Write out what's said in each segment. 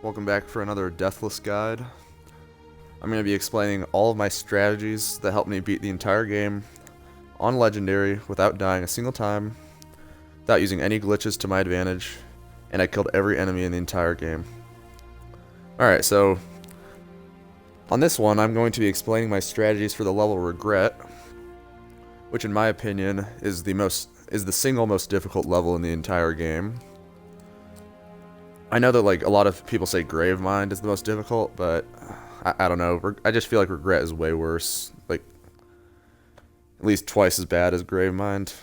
Welcome back for another Deathless guide. I'm going to be explaining all of my strategies that helped me beat the entire game on Legendary without dying a single time, without using any glitches to my advantage, and I killed every enemy in the entire game. Alright, so on this one I'm going to be explaining my strategies for the level Regret, which in my opinion is the single most difficult level in the entire game. I know that like a lot of people say Gravemind is the most difficult, but I don't know. I just feel like Regret is way worse. Like at least twice as bad as Gravemind.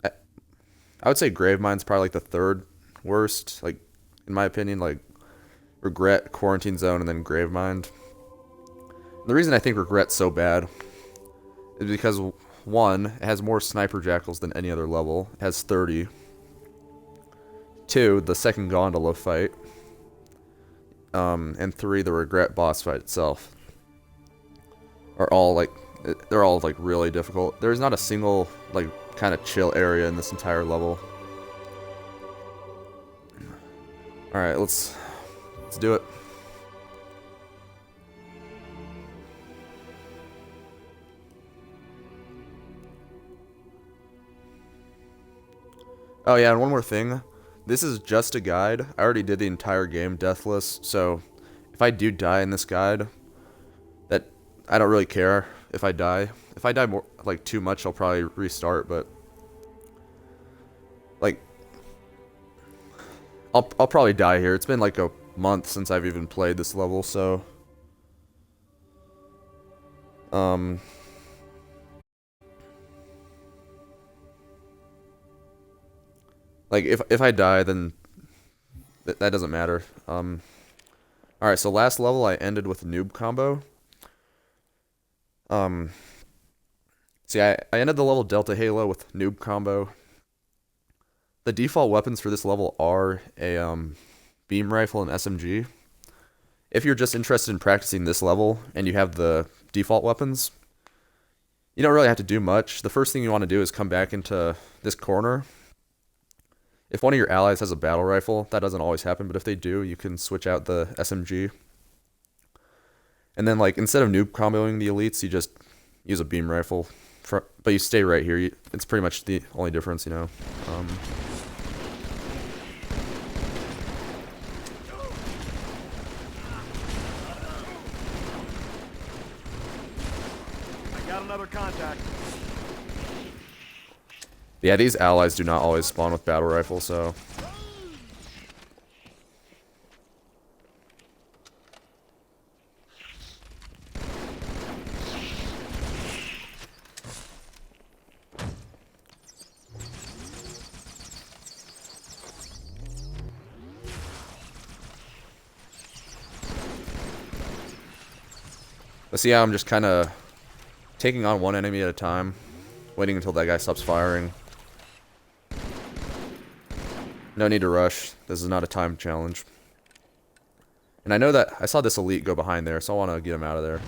I would say Gravemind's probably like the third worst, like in my opinion, like Regret, Quarantine Zone, and then Gravemind. The reason I think Regret's so bad is because one, it has more sniper jackals than any other level. It has 30. 2, the second gondola fight, and 3, the Regret boss fight itself, are all like, they're all like really difficult. There's not a single like kind of chill area in this entire level. All right, let's do it. Oh yeah, and one more thing. This is just a guide. I already did the entire game Deathless, so if I do die in this guide, that I don't really care if I die. If I die more like too much, I'll probably restart, but like I'll probably die here. It's been like a month since I've even played this level, so like if I die, then that doesn't matter. Alright, so last level I ended with a noob combo. See, I ended the level Delta Halo with noob combo. The default weapons for this level are a beam rifle and SMG. If you're just interested in practicing this level and you have the default weapons, you don't really have to do much. The first thing you want to do is come back into this corner. If one of your allies has a battle rifle, that doesn't always happen, but if they do, you can switch out the SMG. And then, like, instead of noob comboing the elites, you just use a beam rifle. But you stay right here. It's pretty much the only difference, you know. I got another contact. Yeah, these allies do not always spawn with battle rifles, so but see how I'm just kind of taking on one enemy at a time, waiting until that guy stops firing. No need to rush. This is not a time challenge. And I know that I saw this elite go behind there, so I want to get him out of there.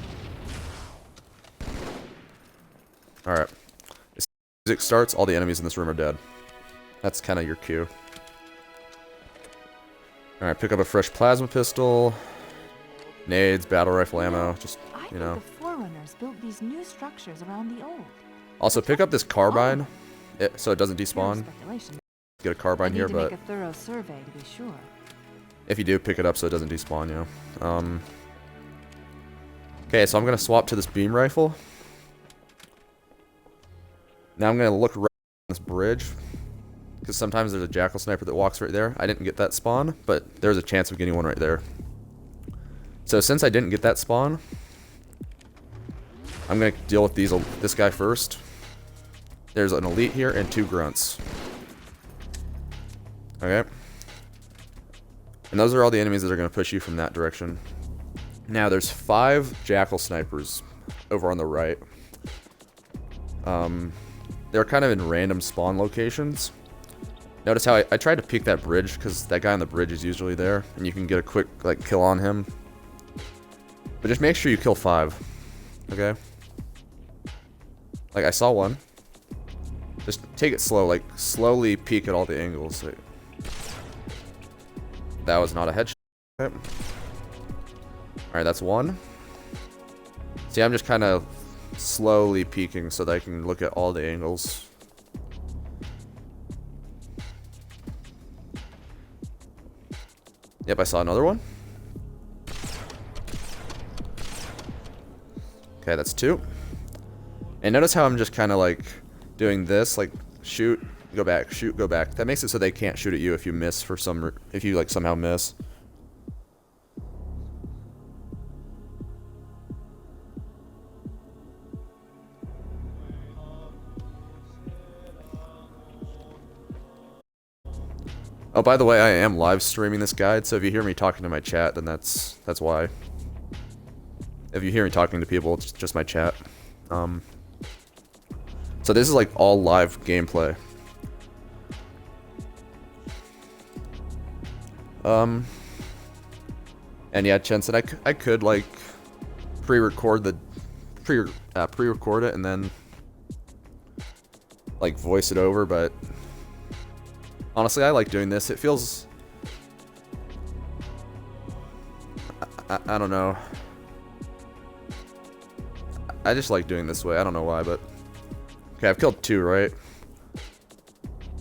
Alright. As music starts, all the enemies in this room are dead. That's kind of your cue. Alright, pick up a fresh plasma pistol, nades, battle rifle ammo, just, you know. The Forerunners built these new structures around the old. Also, pick up this carbine, so it doesn't despawn. Get a carbine here, but make a thorough survey to be sure. if you do, pick it up so it doesn't despawn, you know. Okay, so I'm gonna swap to this beam rifle. Now I'm gonna look right on this bridge, because sometimes there's a jackal sniper that walks right there. I didn't get that spawn, but there's a chance of getting one right there. So since I didn't get that spawn, I'm gonna deal with this guy first. There's an elite here and 2 grunts. Okay. And those are all the enemies that are going to push you from that direction. Now, there's 5 jackal snipers over on the right. They're kind of in random spawn locations. Notice how I tried to peek that bridge, because that guy on the bridge is usually there, and you can get a quick like kill on him. But just make sure you kill 5. Okay? Like, I saw one. Just take it slow, like, slowly peek at all the angles. That was not a headshot. Alright, that's one. See, I'm just kind of slowly peeking so that I can look at all the angles. Yep, I saw another one. Okay, that's two. And notice how I'm just kind of like doing this, like shoot, go back, shoot, go back. That makes it so they can't shoot at you if you miss for some, if you like somehow miss. Oh, by the way, I am live streaming this guide, so if you hear me talking to my chat, then that's why. If you hear me talking to people, it's just my chat. So this is like all live gameplay. And yeah, Jensen, I could like pre-record it and then like voice it over, but honestly, I like doing this. It feels... I don't know. I just like doing this way. I don't know why, but... Okay, I've killed two, right?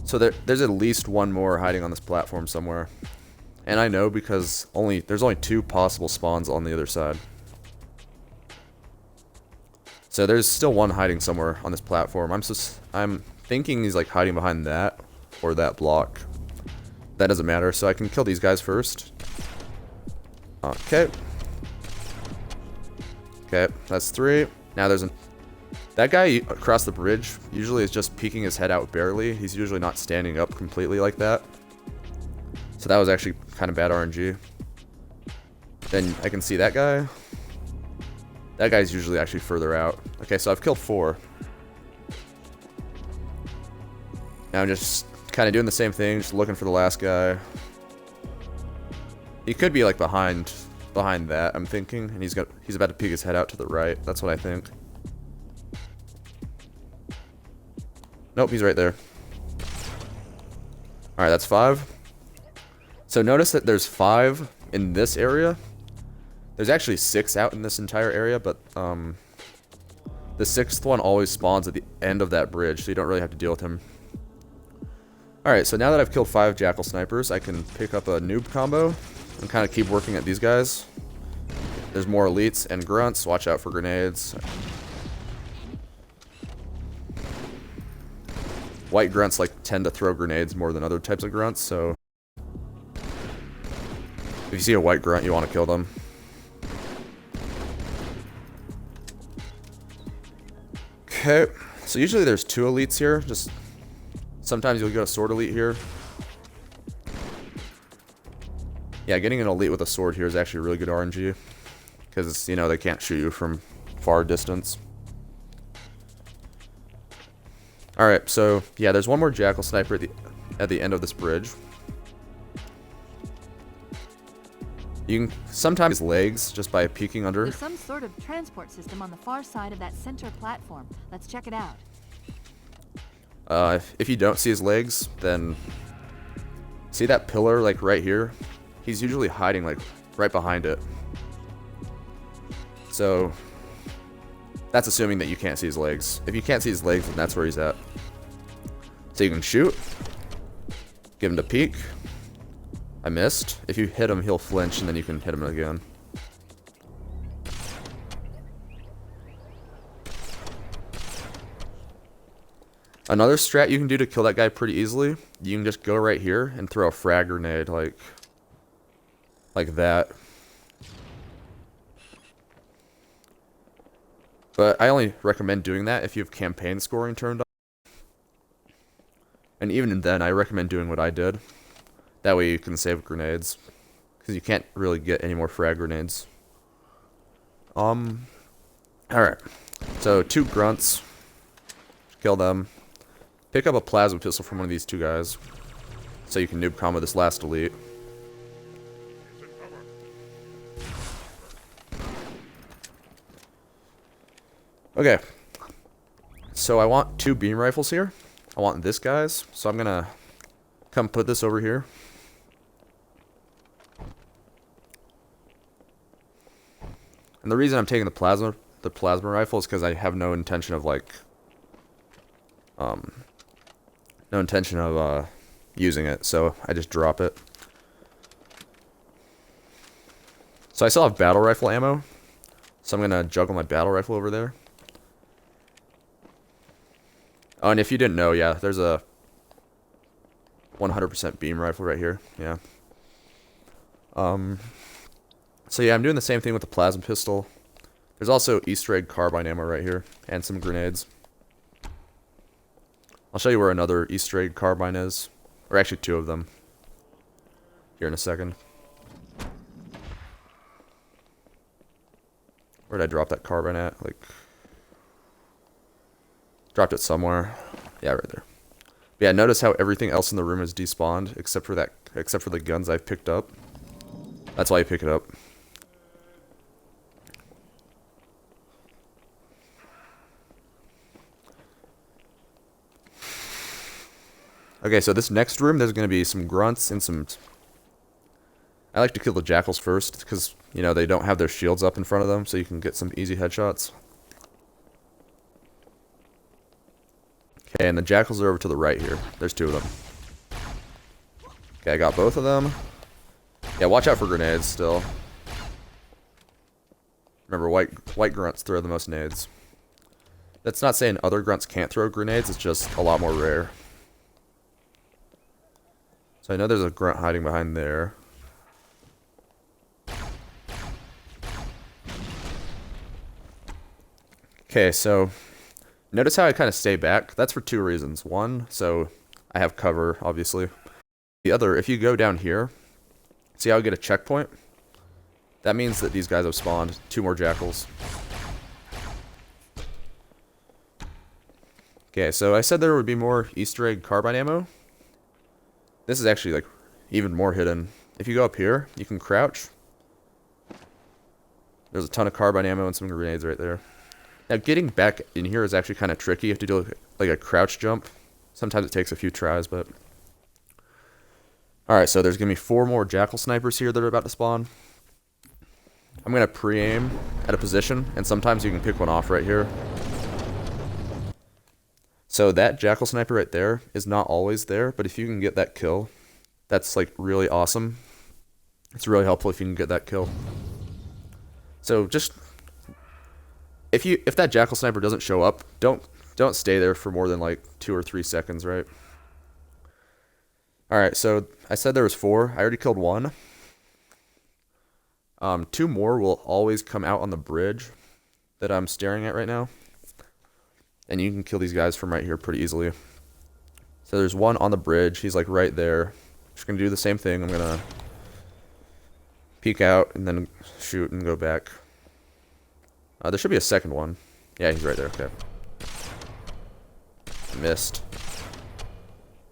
So there's at least one more hiding on this platform somewhere. And I know because there's only two possible spawns on the other side. So there's still one hiding somewhere on this platform. I'm thinking he's like hiding behind that or that block. That doesn't matter, so I can kill these guys first. Okay. Okay, that's three. Now there's that guy across the bridge usually is just peeking his head out barely. He's usually not standing up completely like that. So that was actually kind of bad RNG. Then I can see that guy. That guy's usually actually further out. Okay, so I've killed four. Now I'm just kind of doing the same thing, just looking for the last guy. He could be like behind that, I'm thinking, and he's about to peek his head out to the right. That's what I think. Nope, he's right there. All right, that's five. So notice that there's five in this area. There's actually six out in this entire area, but the sixth one always spawns at the end of that bridge, so you don't really have to deal with him. Alright, so now that I've killed 5 Jackal Snipers, I can pick up a noob combo and kind of keep working at these guys. There's more elites and grunts. Watch out for grenades. White grunts like tend to throw grenades more than other types of grunts, so if you see a white grunt, you want to kill them. Okay, so usually there's 2 elites here. Just sometimes you'll get a sword elite here. Yeah, getting an elite with a sword here is actually really good RNG. Because, you know, they can't shoot you from far distance. Alright, so, yeah, there's one more Jackal Sniper at the end of this bridge. You can sometimes his legs just by peeking under. There's some sort of transport system on the far side of that center platform. Let's check it out. If you don't see his legs, then see that pillar like right here? He's usually hiding like right behind it. So that's assuming that you can't see his legs. If you can't see his legs, then that's where he's at. So you can shoot, give him to peek. I missed. If you hit him, he'll flinch, and then you can hit him again. Another strat you can do to kill that guy pretty easily, you can just go right here and throw a frag grenade like that. But I only recommend doing that if you have campaign scoring turned on. And even then, I recommend doing what I did. That way you can save grenades. Because you can't really get any more frag grenades. Alright. So, 2 grunts. Kill them. Pick up a plasma pistol from one of these 2 guys. So you can noob combo this last elite. Okay. So I want 2 beam rifles here. I want this guy's. So I'm gonna come put this over here. And the reason I'm taking the plasma rifle is because I have no intention of like, using it. So I just drop it. So I still have battle rifle ammo. So I'm gonna juggle my battle rifle over there. Oh, and if you didn't know, yeah, there's a 100% beam rifle right here. Yeah. So yeah, I'm doing the same thing with the plasma pistol. There's also Easter egg carbine ammo right here, and some grenades. I'll show you where another Easter egg carbine is, or actually two of them, here in a second. Where did I drop that carbine at? Like, dropped it somewhere. Yeah, right there. But yeah, notice how everything else in the room is despawned except for the guns I've picked up. That's why you pick it up. Okay, so this next room, there's going to be some grunts and some... I like to kill the jackals first, because, you know, they don't have their shields up in front of them, so you can get some easy headshots. Okay, and the jackals are over to the right here. There's two of them. Okay, I got both of them. Yeah, watch out for grenades still. Remember, white grunts throw the most nades. That's not saying other grunts can't throw grenades, it's just a lot more rare. So I know there's a grunt hiding behind there. Okay, so notice how I kind of stay back. That's for two reasons. One, so I have cover, obviously. The other, if you go down here, see how I get a checkpoint? That means that these guys have spawned two more jackals. Okay, so I said there would be more Easter egg carbine ammo. This is actually, like, even more hidden. If you go up here, you can crouch. There's a ton of carbine ammo and some grenades right there. Now, getting back in here is actually kind of tricky. You have to do, like, a crouch jump. Sometimes it takes a few tries, but... Alright, so there's going to be 4 more jackal snipers here that are about to spawn. I'm going to pre-aim at a position, and sometimes you can pick one off right here. So that jackal sniper right there is not always there, but if you can get that kill, that's like really awesome. It's really helpful if you can get that kill. So just if that jackal sniper doesn't show up, don't stay there for more than like 2 or 3 seconds, right? All right, so I said there was 4. I already killed 1. 2 more will always come out on the bridge that I'm staring at right now. And you can kill these guys from right here pretty easily. So there's one on the bridge. He's like right there. Just gonna do the same thing. I'm gonna peek out and then shoot and go back. There should be a second one. Yeah, he's right there. Okay. Missed.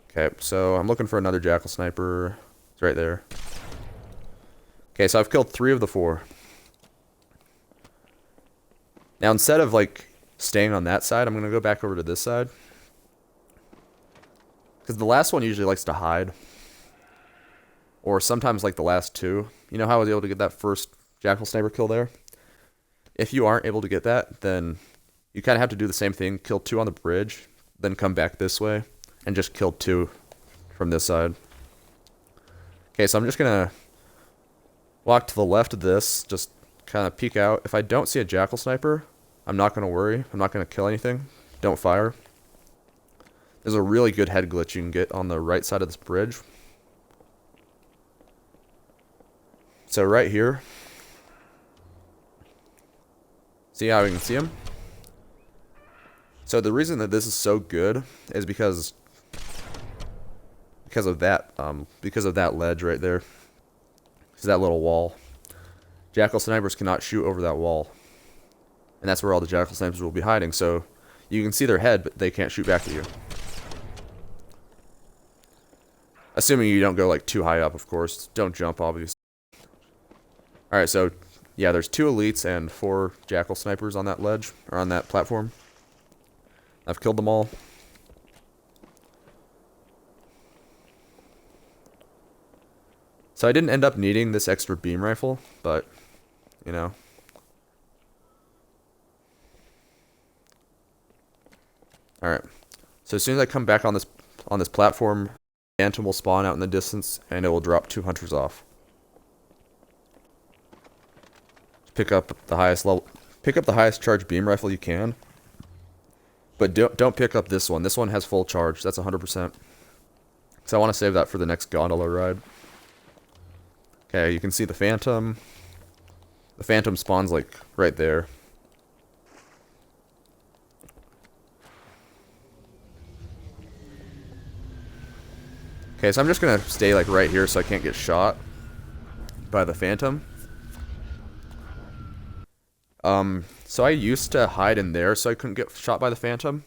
Okay, so I'm looking for another jackal sniper. It's right there. Okay, so I've killed 3 of the 4. Now instead of like staying on that side, I'm going to go back over to this side. Because the last one usually likes to hide. Or sometimes like the last 2. You know how I was able to get that first jackal sniper kill there? If you aren't able to get that, then you kind of have to do the same thing. Kill 2 on the bridge, then come back this way, and just kill 2 from this side. Okay, so I'm just going to walk to the left of this, just kind of peek out. If I don't see a jackal sniper, I'm not going to worry. I'm not going to kill anything. Don't fire. There's a really good head glitch you can get on the right side of this bridge. So right here, see how we can see him? So the reason that this is so good is because of that ledge right there. Because that little wall. Jackal snipers cannot shoot over that wall. And that's where all the jackal snipers will be hiding. So you can see their head, but they can't shoot back at you. Assuming you don't go like too high up, of course. Don't jump, obviously. Alright, so yeah, there's 2 elites and 4 jackal snipers on that ledge, or on that platform. I've killed them all. So I didn't end up needing this extra beam rifle, but, you know, Alright. So as soon as I come back on this platform, Phantom will spawn out in the distance, and it will drop 2 hunters off. Pick up the highest charge beam rifle you can. But don't pick up this one. This one has full charge. That's 100%. So I want to save that for the next gondola ride. Okay, you can see the Phantom. The Phantom spawns like right there. Okay, so I'm just gonna stay like right here so I can't get shot by the Phantom. So I used to hide in there so I couldn't get shot by the Phantom.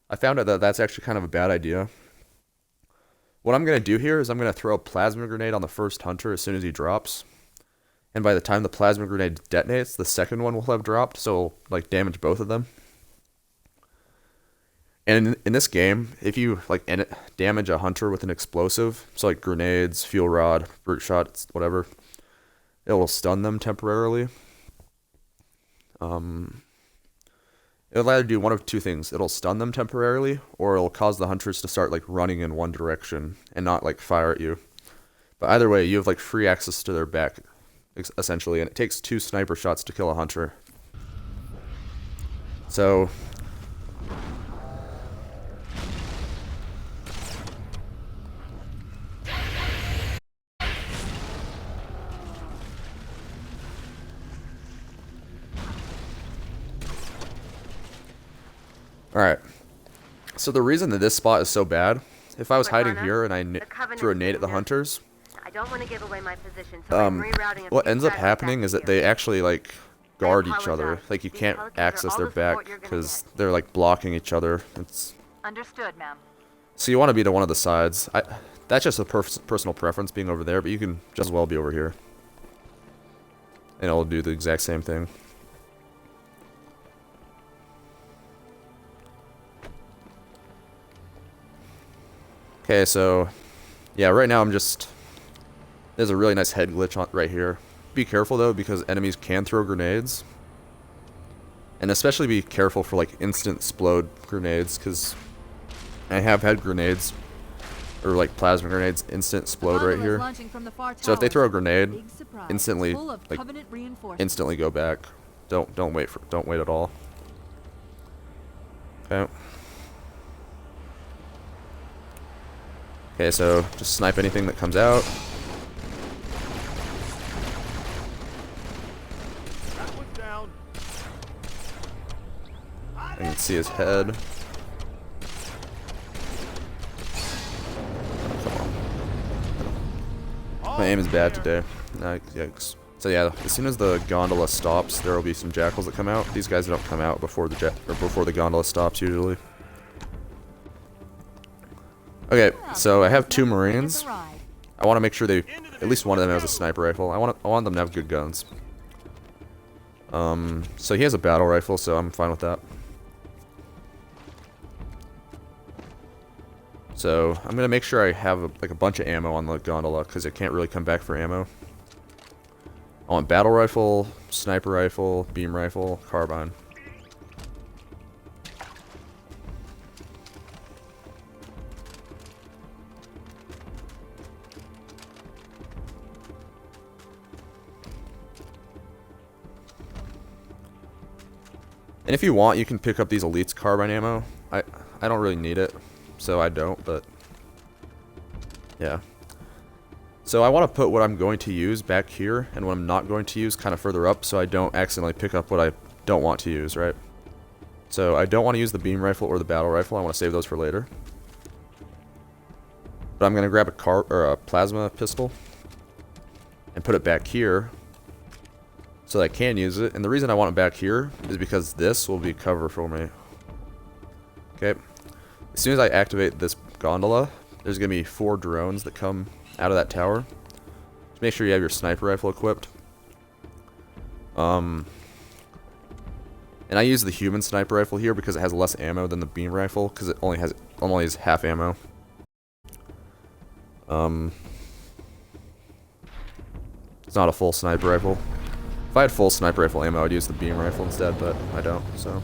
I found out that that's actually kind of a bad idea. What I'm gonna do here is I'm gonna throw a plasma grenade on the first hunter as soon as he drops. And by the time the plasma grenade detonates, the second one will have dropped, so it'll, like, damage both of them. And in this game, if you like damage a hunter with an explosive, so like grenades, fuel rod, brute shots, whatever, it will stun them temporarily. It'll either do one of two things. It'll stun them temporarily, or it'll cause the hunters to start like running in one direction and not like fire at you. But either way, you have like free access to their back, essentially, and it takes 2 sniper shots to kill a hunter. So alright. So the reason that this spot is so bad, if I was hiding here and I threw a nade at the hunters, I don't want to give away my position, so I'm rerouting what ends up happening is that they actually like guard each other. Like you can't access their back because they're like blocking each other. It's Understood, ma'am. so you want to be to one of the sides. That's just a personal preference being over there, but you can just as well be over here. And it'll do the exact same thing. Okay, so yeah, right now there's a really nice head glitch right here. Be careful though, because enemies can throw grenades. And especially be careful for like instant explode grenades, because I have had grenades, or like plasma grenades, instant explode right here. So if they throw a grenade, instantly go back. Don't wait at all. Okay. Okay, so just snipe anything that comes out. That one's down. I can see his head. My aim is bad today. Yikes. So yeah, as soon as the gondola stops, there will be some jackals that come out. These guys don't come out before the gondola stops usually. Okay, so I have 2 Marines. I want to make sure at least one of them has a sniper rifle. I want them to have good guns. So he has a battle rifle, so I'm fine with that. So I'm gonna make sure I have like a bunch of ammo on the gondola because it can't really come back for ammo. I want battle rifle, sniper rifle, beam rifle, carbine. And if you want, you can pick up these Elite's carbine ammo. I don't really need it, so I don't, but yeah. So I want to put what I'm going to use back here, and what I'm not going to use kind of further up, so I don't accidentally pick up what I don't want to use, right? So I don't want to use the beam rifle or the battle rifle. I want to save those for later. But I'm going to grab a plasma pistol and put it back here, so that I can use it. And the reason I want it back here is because this will be cover for me. Okay. As soon as I activate this gondola, there's going to be 4 drones that come out of that tower. Just make sure you have your sniper rifle equipped. And I use the human sniper rifle here because it has less ammo than the beam rifle, because it only has half ammo. It's not a full sniper rifle. If I had full sniper rifle ammo, I'd use the beam rifle instead, but I don't, so.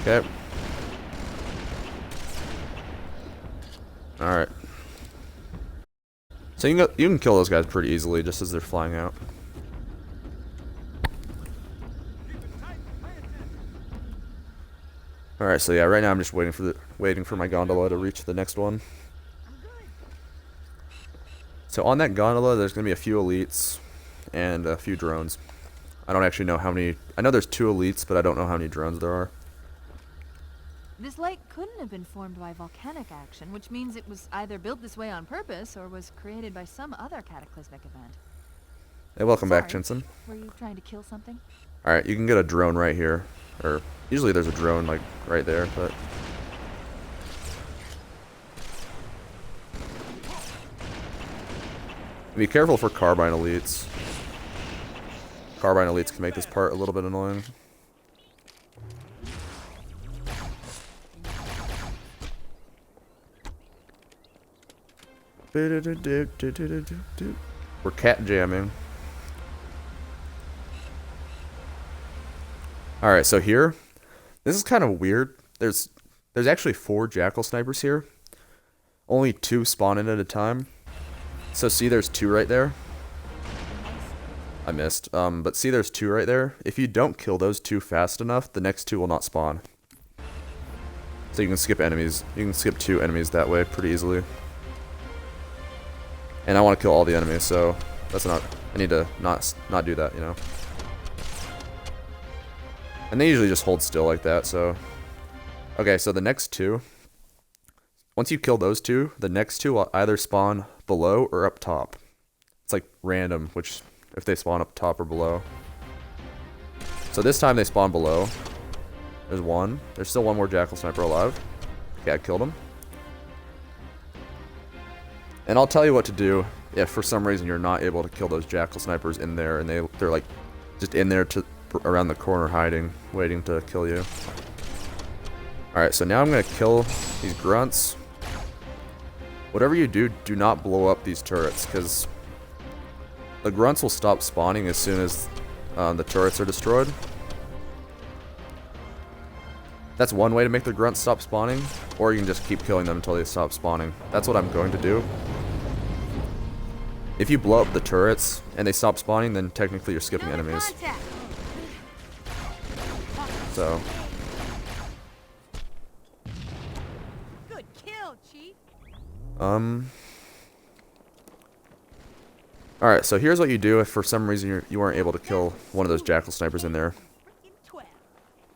Okay. Alright. So you can kill those guys pretty easily just as they're flying out. Alright, so yeah, right now I'm just waiting for my gondola to reach the next one. So on that gondola, there's gonna be a few elites and a few drones. I don't actually know how many. I know there's 2 elites, but I don't know how many drones there are. This lake couldn't have been formed by volcanic action, which means it was either built this way on purpose or was created by some other cataclysmic event. Hey, welcome back, Sorry, Chinson. were you trying to kill something? Alright, you can get a drone right here. Or, usually there's a drone, like, right there, but... Be careful for carbine elites. Carbine elites can make this part a little bit annoying. We're cat jamming. Alright, so here, this is kind of weird. There's actually 4 jackal snipers here. Only 2 spawn in at a time. So see, there's 2 right there. I missed. But see, there's 2 right there. If you don't kill those 2 fast enough, the next 2 will not spawn. So you can skip enemies. You can skip 2 enemies that way pretty easily. And I want to kill all the enemies, so that's not. I need to not do that, you know. And they usually just hold still like that. So, okay. So the next 2. Once you kill those 2, the next 2 will either spawn below or up top. It's like random, which if they spawn up top or below. So this time they spawn below. There's 1. There's still 1 more jackal sniper alive. Okay, I killed him. And I'll tell you what to do if for some reason you're not able to kill those jackal snipers in there and they're like just in there to around the corner hiding, waiting to kill you. Alright, so now I'm gonna kill these grunts. Whatever you do, do not blow up these turrets, because the grunts will stop spawning as soon as the turrets are destroyed. That's one way to make the grunts stop spawning, or you can just keep killing them until they stop spawning. That's what I'm going to do. If you blow up the turrets and they stop spawning, then technically you're skipping enemies. So. Good kill, Chief. Alright, so here's what you do if for some reason you weren't able to kill one of those jackal snipers in there.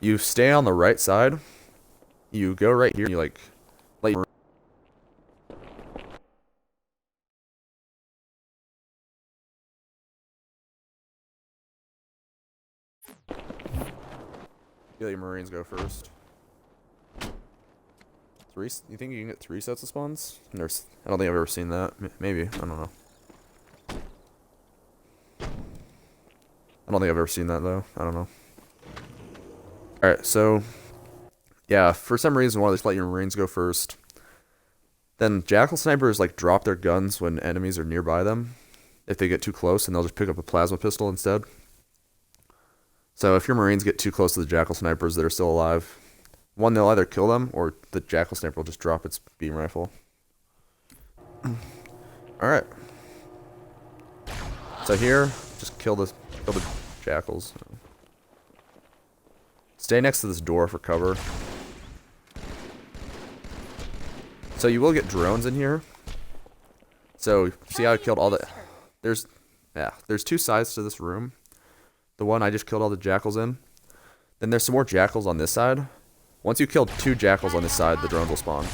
You stay on the right side. You go right here. And you like let your Marines go first. 3? You think you can get 3 sets of spawns? I don't think I've ever seen that. Maybe, I don't know. I don't think I've ever seen that though. I don't know. Alright, so yeah, for some reason why they just let your Marines go first. Then jackal snipers like drop their guns when enemies are nearby them. If they get too close, and they'll just pick up a plasma pistol instead. So if your Marines get too close to the jackal snipers that are still alive, one, they'll either kill them, or the jackal sniper will just drop its beam rifle. Alright. So here, just kill the jackals. Stay next to this door for cover. So you will get drones in here. So see how I killed all the... There's 2 sides to this room. The one I just killed all the jackals in. Then there's some more jackals on this side. Once you kill 2 jackals on this side, the drones will spawn.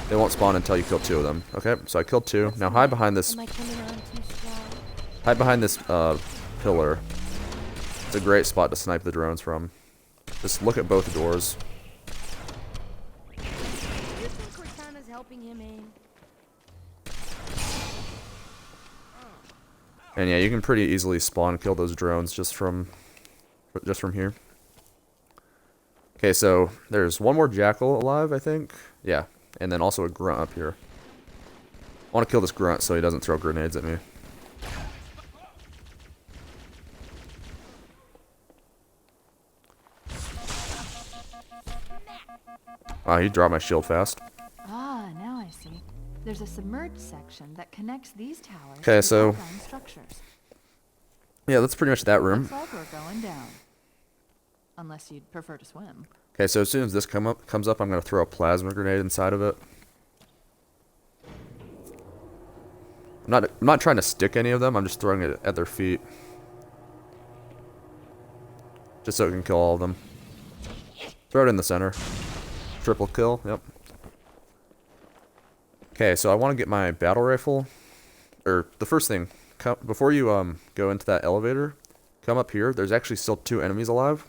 They won't spawn until you kill 2 of them. Okay, so I killed 2. Now hide behind this... Hide behind this pillar. It's a great spot to snipe the drones from. Just look at both doors. You think Cortana's helping him aim? And yeah, you can pretty easily spawn kill those drones just from here. Okay, so there's 1 more jackal alive, I think. Yeah, and then also a grunt up here. I want to kill this grunt so he doesn't throw grenades at me. He dropped my shield fast. Ah, now I see. There's a submerged section that connects these towers Okay, to so outlying structures. yeah, that's pretty much that room. Looks like we're going down. Unless you'd prefer to swim. Okay, so as soon as this comes up, I'm gonna throw a plasma grenade inside of it. I'm not trying to stick any of them. I'm just throwing it at their feet, just so it can kill all of them. Throw it in the center. Triple kill. Yep. Okay, so I want to get my battle rifle. Or the first thing, before you go into that elevator, come up here. There's actually still 2 enemies alive.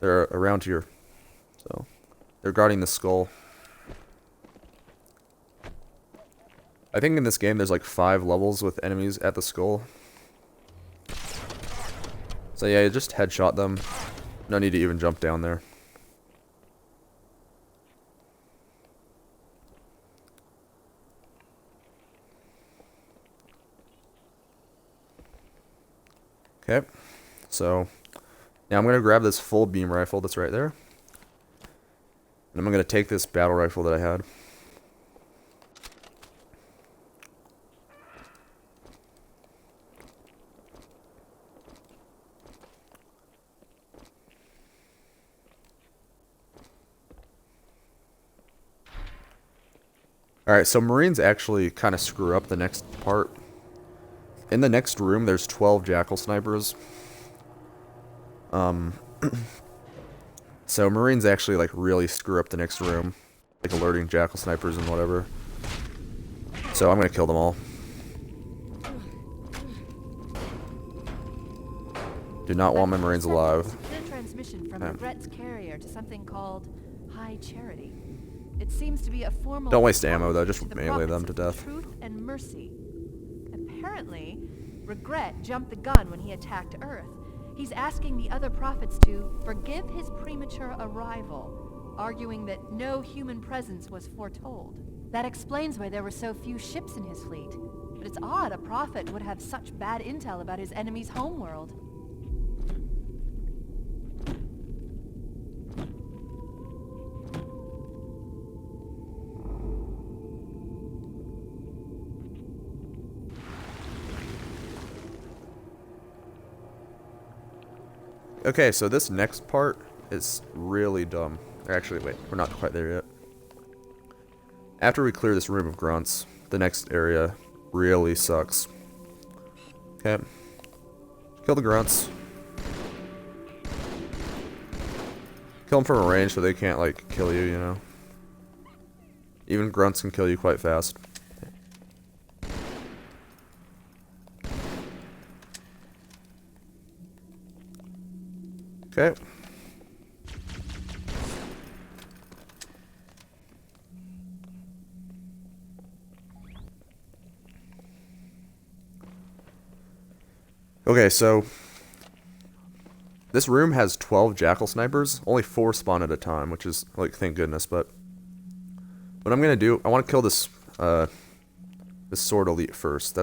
They're around here. So they're guarding the skull. I think in this game there's like 5 levels with enemies at the skull. So yeah, you just headshot them. No need to even jump down there. Okay, so now I'm going to grab this full beam rifle that's right there. And I'm going to take this battle rifle that I had. Alright, so Marines actually kind of screw up the next part. In the next room, there's 12 jackal snipers. So Marines actually like really screw up the next room, like alerting jackal snipers and whatever. So I'm gonna kill them all. Do not want my Marines alive. The transmission from Regret's carrier to something called High Charity. It seems to be a formal. Don't waste ammo though, just to the melee them prophets to of death. Truth and mercy. Apparently, Regret jumped the gun when he attacked Earth. He's asking the other prophets to forgive his premature arrival, arguing that no human presence was foretold. That explains why there were so few ships in his fleet. But it's odd a prophet would have such bad intel about his enemy's homeworld. Okay, so this next part is really dumb. Or actually, wait, we're not quite there yet. After we clear this room of grunts, the next area really sucks. Okay. Kill the grunts. Kill them from a range so they can't, like, kill you, you know? Even grunts can kill you quite fast. Okay. Okay, so this room has 12 jackal snipers. Only 4 spawn at a time, which is, like, thank goodness. But what I'm gonna do, I want to kill this this sword elite first.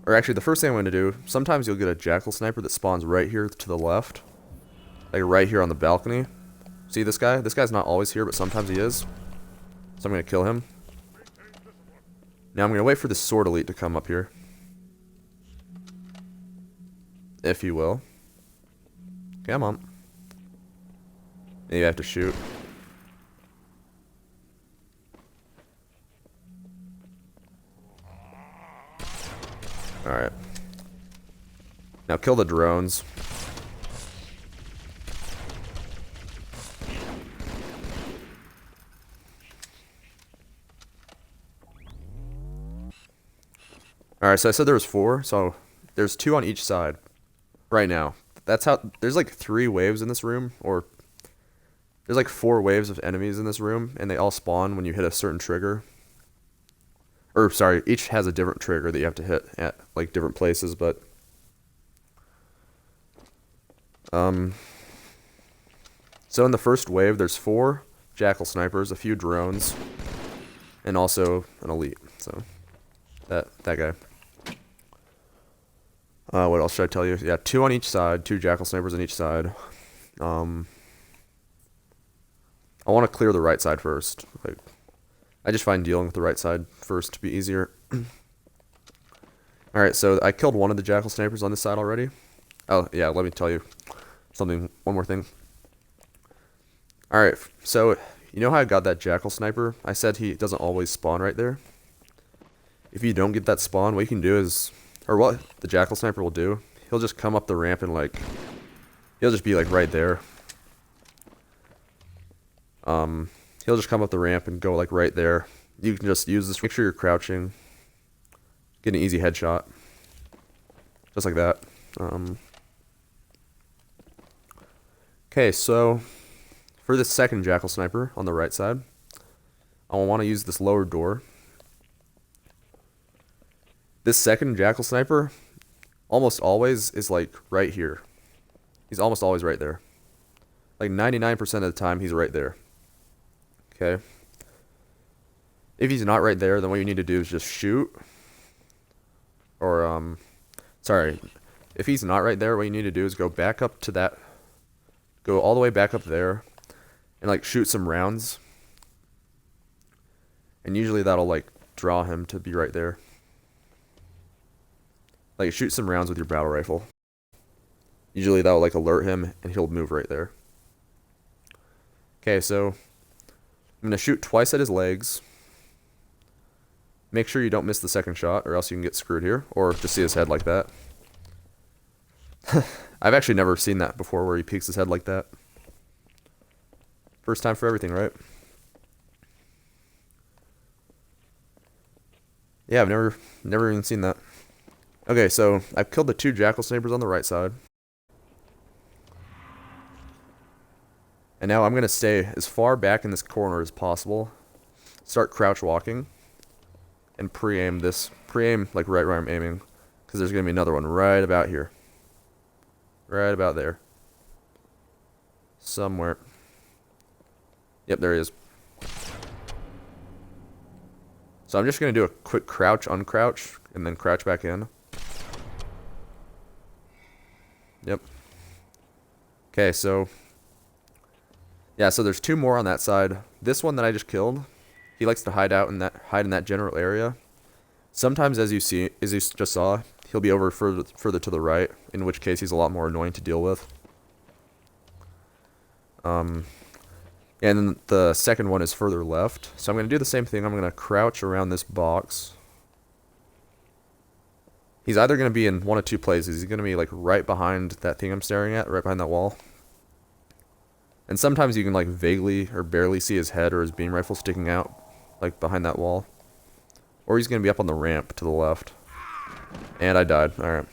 Or actually, the first thing I'm gonna do. Sometimes you'll get a jackal sniper that spawns right here to the left, like right here on the balcony. See this guy? This guy's not always here, but sometimes he is. So I'm gonna kill him. Now I'm gonna wait for this sword elite to come up here. If you will. Come on. And you have to shoot. Alright. Now kill the drones. Alright, so I said there was 4, so there's 2 on each side. Right now. That's how, there's like 3 waves in this room, or there's like 4 waves of enemies in this room, and they all spawn when you hit a certain trigger. Or, sorry, each has a different trigger that you have to hit at, like, different places, but so in the first wave, there's 4 jackal snipers, a few drones, and also an elite, so that guy. What else should I tell you? Yeah, 2 on each side, 2 jackal snipers on each side. I want to clear the right side first. Like, I just find dealing with the right side first to be easier. Alright, so I killed one of the jackal snipers on this side already. Oh, yeah, let me tell you one more thing. Alright, so you know how I got that jackal sniper? I said he doesn't always spawn right there. If you don't get that spawn, what you can do is, or what the jackal sniper will do, he'll just come up the ramp and like, he'll just be like right there. He'll just come up the ramp and go like right there. You can just use this, make sure you're crouching. Get an easy headshot. Just like that. Okay, so for this second jackal sniper on the right side, I want to use this lower door. This second jackal sniper almost always is like right here. He's almost always right there. Like 99% of the time he's right there. Okay. If he's not right there, then what you need to do is just shoot. Or, sorry. If he's not right there, what you need to do is go back up to that. Go all the way back up there. And, like, shoot some rounds. And usually that'll, like, draw him to be right there. Like, shoot some rounds with your battle rifle. Usually that'll, like, alert him, and he'll move right there. Okay, so I'm going to shoot twice at his legs. Make sure you don't miss the second shot, or else you can get screwed here. Or just see his head like that. I've actually never seen that before, where he peeks his head like that. First time for everything, right? Yeah, I've never even seen that. Okay, so I've killed the 2 jackal snipers on the right side. And now I'm going to stay as far back in this corner as possible. Start crouch walking. And pre-aim this. Pre-aim like right where I'm aiming. Because there's going to be another one right about here. Right about there. Somewhere. Yep, there he is. So I'm just going to do a quick crouch, uncrouch, and then crouch back in. Yep. Okay, so yeah, so there's 2 more on that side. This one that I just killed, he likes to hide in that general area. Sometimes, as you just saw, he'll be over further to the right, in which case he's a lot more annoying to deal with. And then the second one is further left. So I'm going to do the same thing. I'm going to crouch around this box. He's either going to be in one of 2 places. He's going to be like right behind that thing I'm staring at, right behind that wall. And sometimes you can like vaguely or barely see his head or his beam rifle sticking out, like behind that wall. Or he's going to be up on the ramp to the left. And I died. Alright.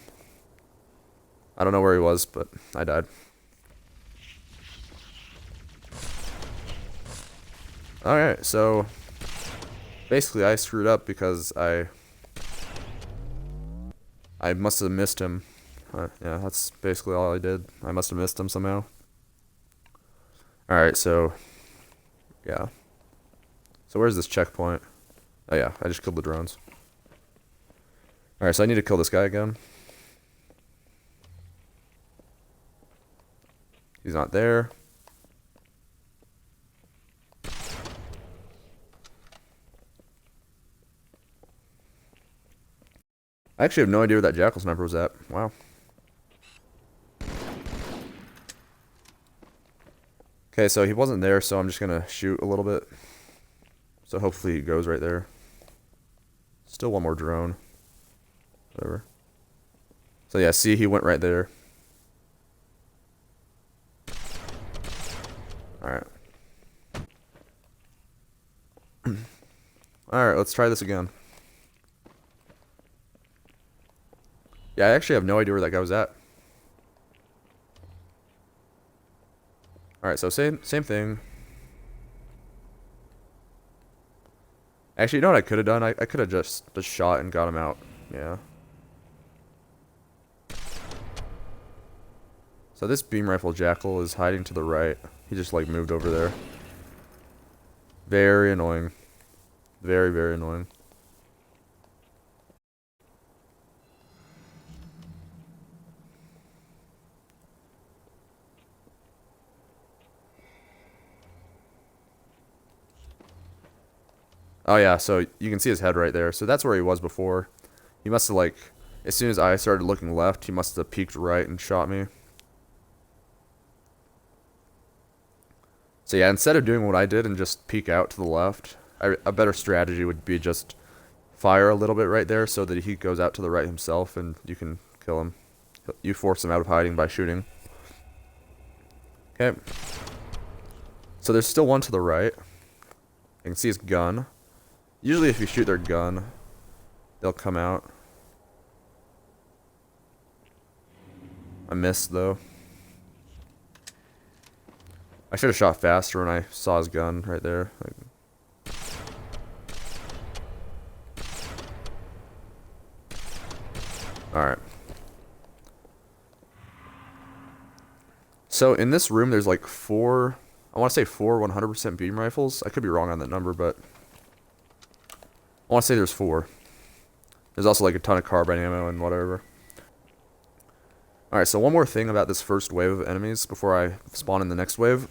I don't know where he was, but I died. Alright, so basically I screwed up because I must have missed him. Yeah, that's basically all I did. I must have missed him somehow. Alright, so yeah. So where's this checkpoint? Oh yeah, I just killed the drones. Alright, so I need to kill this guy again. He's not there. I actually have no idea where that jackal sniper was at. Wow. Okay, so he wasn't there, so I'm just gonna shoot a little bit. So hopefully he goes right there. Still one more drone. Whatever. So yeah, see, he went right there. Alright. Alright, let's try this again. Yeah, I actually have no idea where that guy was at. Alright, so same thing. Actually, you know what I could have done? I could have just shot and got him out. Yeah. So this beam rifle jackal is hiding to the right. He just like moved over there. Very annoying. Very, very annoying. Oh yeah, so you can see his head right there. So that's where he was before. He must have, like, as soon as I started looking left, he must have peeked right and shot me. So yeah, instead of doing what I did and just peek out to the left, a better strategy would be just fire a little bit right there so that he goes out to the right himself and you can kill him. You force him out of hiding by shooting. Okay. So there's still one to the right. You can see his gun. Usually if you shoot their gun, they'll come out. I missed though. I should have shot faster when I saw his gun right there. Alright. So in this room there's like four, I want to say four 100% beam rifles. I could be wrong on that number, but I want to say there's four. There's also like a ton of carbine ammo and whatever. Alright, so one more thing about this first wave of enemies before I spawn in the next wave.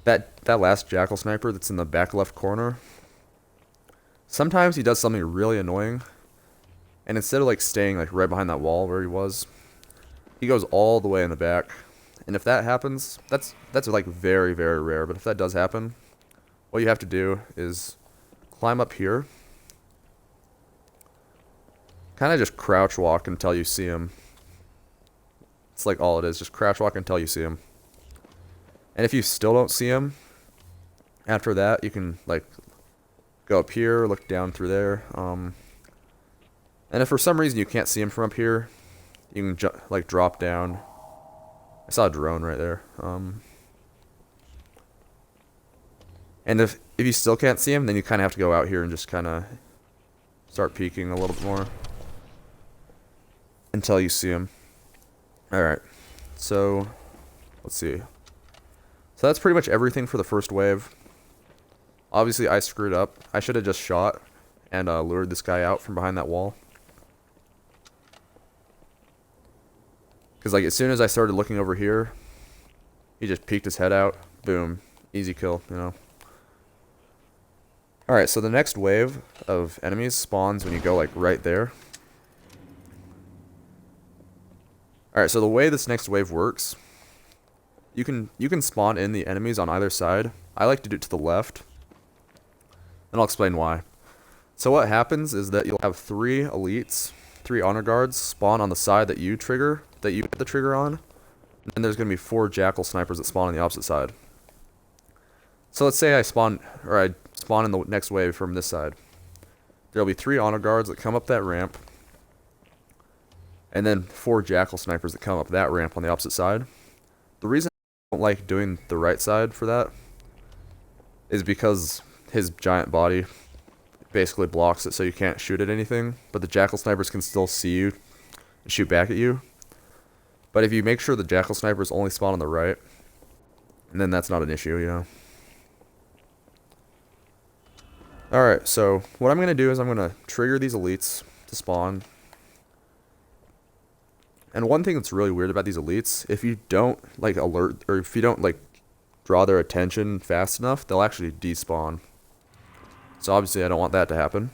That last jackal sniper that's in the back left corner, sometimes he does something really annoying. And instead of like staying like right behind that wall where he was, he goes all the way in the back. And if that happens, that's like very, very rare. But if that does happen, what you have to do is climb up here. Kind of just crouch walk until you see him. It's like all it is, just crouch walk until you see him. And if you still don't see him, after that you can like go up here, look down through there. And if for some reason you can't see him from up here, you can like drop down. I saw a drone right there. And if you still can't see him, then you kind of have to go out here and just kind of start peeking a little bit more until you see him. Alright, so let's see. So that's pretty much everything for the first wave. Obviously I screwed up. I should have just shot and lured this guy out from behind that wall. Because like as soon as I started looking over here, he just peeked his head out. Boom. Easy kill, you know. Alright, so the next wave of enemies spawns when you go like right there. Alright, so the way this next wave works, you can spawn in the enemies on either side. I like to do it to the left. And I'll explain why. So what happens is that you'll have 3 elites, 3 honor guards spawn on the side that you hit the trigger on. And there's going to be 4 jackal snipers that spawn on the opposite side. So let's say I spawn in the next wave from this side. There'll be 3 honor guards that come up that ramp. And then 4 jackal snipers that come up that ramp on the opposite side. The reason I don't like doing the right side for that is because his giant body basically blocks it so you can't shoot at anything. But the jackal snipers can still see you and shoot back at you. But if you make sure the jackal snipers only spawn on the right, then that's not an issue, you know. Alright, so what I'm going to do is I'm going to trigger these elites to spawn. And one thing that's really weird about these elites, if you don't like alert, or if you don't like draw their attention fast enough, they'll actually despawn. So obviously I don't want that to happen.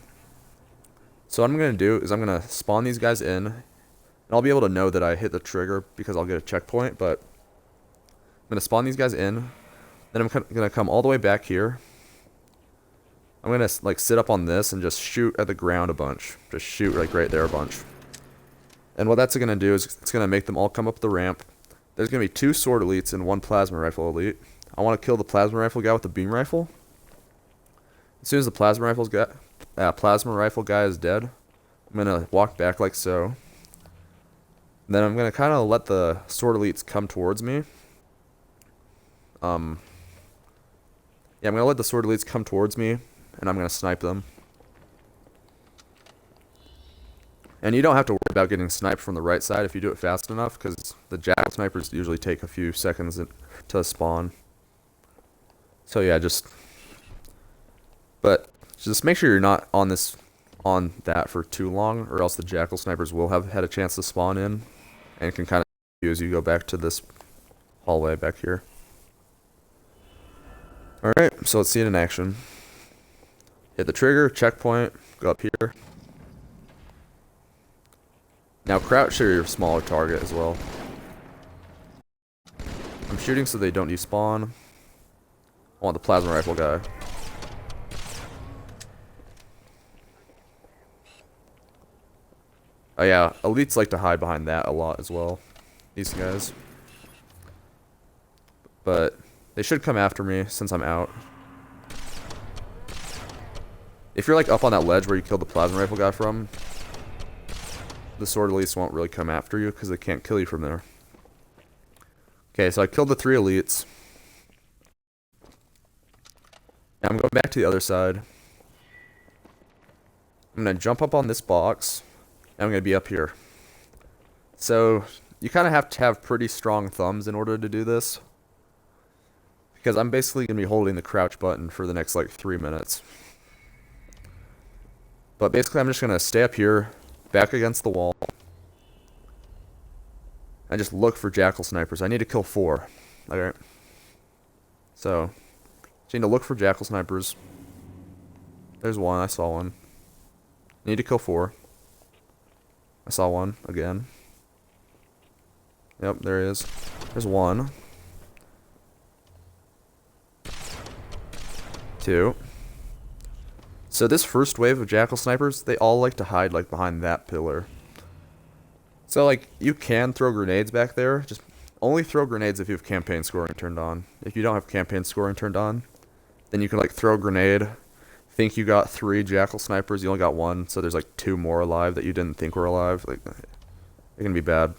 So what I'm going to do is I'm going to spawn these guys in. And I'll be able to know that I hit the trigger because I'll get a checkpoint, but I'm going to spawn these guys in. Then I'm going to come all the way back here. I'm going to like sit up on this and just shoot at the ground a bunch. Just shoot like right there a bunch. And what that's going to do is it's going to make them all come up the ramp. There's going to be 2 sword elites and 1 plasma rifle elite. I want to kill the plasma rifle guy with the beam rifle. As soon as the plasma rifle guy is dead, I'm going to walk back like so. Then I'm going to kind of let the sword elites come towards me. Yeah, I'm going to let the sword elites come towards me, and I'm going to snipe them. And you don't have to worry about getting sniped from the right side if you do it fast enough, because the jackal snipers usually take a few seconds to spawn. So yeah, just make sure you're not on that for too long, or else the jackal snipers will have had a chance to spawn in, and can kind of you as you go back to this hallway back here. Alright, so let's see it in action. Hit the trigger, checkpoint, go up here. Now crouch to your smaller target as well. I'm shooting so they don't despawn. I want the plasma rifle guy. Oh yeah, elites like to hide behind that a lot as well. These guys. But they should come after me since I'm out. If you're like up on that ledge where you killed the plasma rifle guy from, the sword elites won't really come after you because they can't kill you from there. Okay, so I killed the 3 elites. Now I'm going back to the other side. I'm going to jump up on this box. And I'm going to be up here. So you kind of have to have pretty strong thumbs in order to do this. Because I'm basically going to be holding the crouch button for the next like 3 minutes. But basically I'm just going to stay up here, back against the wall. And just look for jackal snipers. I need to kill 4. Alright. So, just need to look for jackal snipers. There's one, I saw one. Need to kill 4. I saw one again. Yep, there he is. There's 1. 2. So this first wave of jackal snipers, they all like to hide like behind that pillar. So like you can throw grenades back there, just only throw grenades if you have campaign scoring turned on. If you don't have campaign scoring turned on, then you can like throw a grenade, think you got 3 jackal snipers, you only got 1, so there's like 2 more alive that you didn't think were alive. Like it can be bad.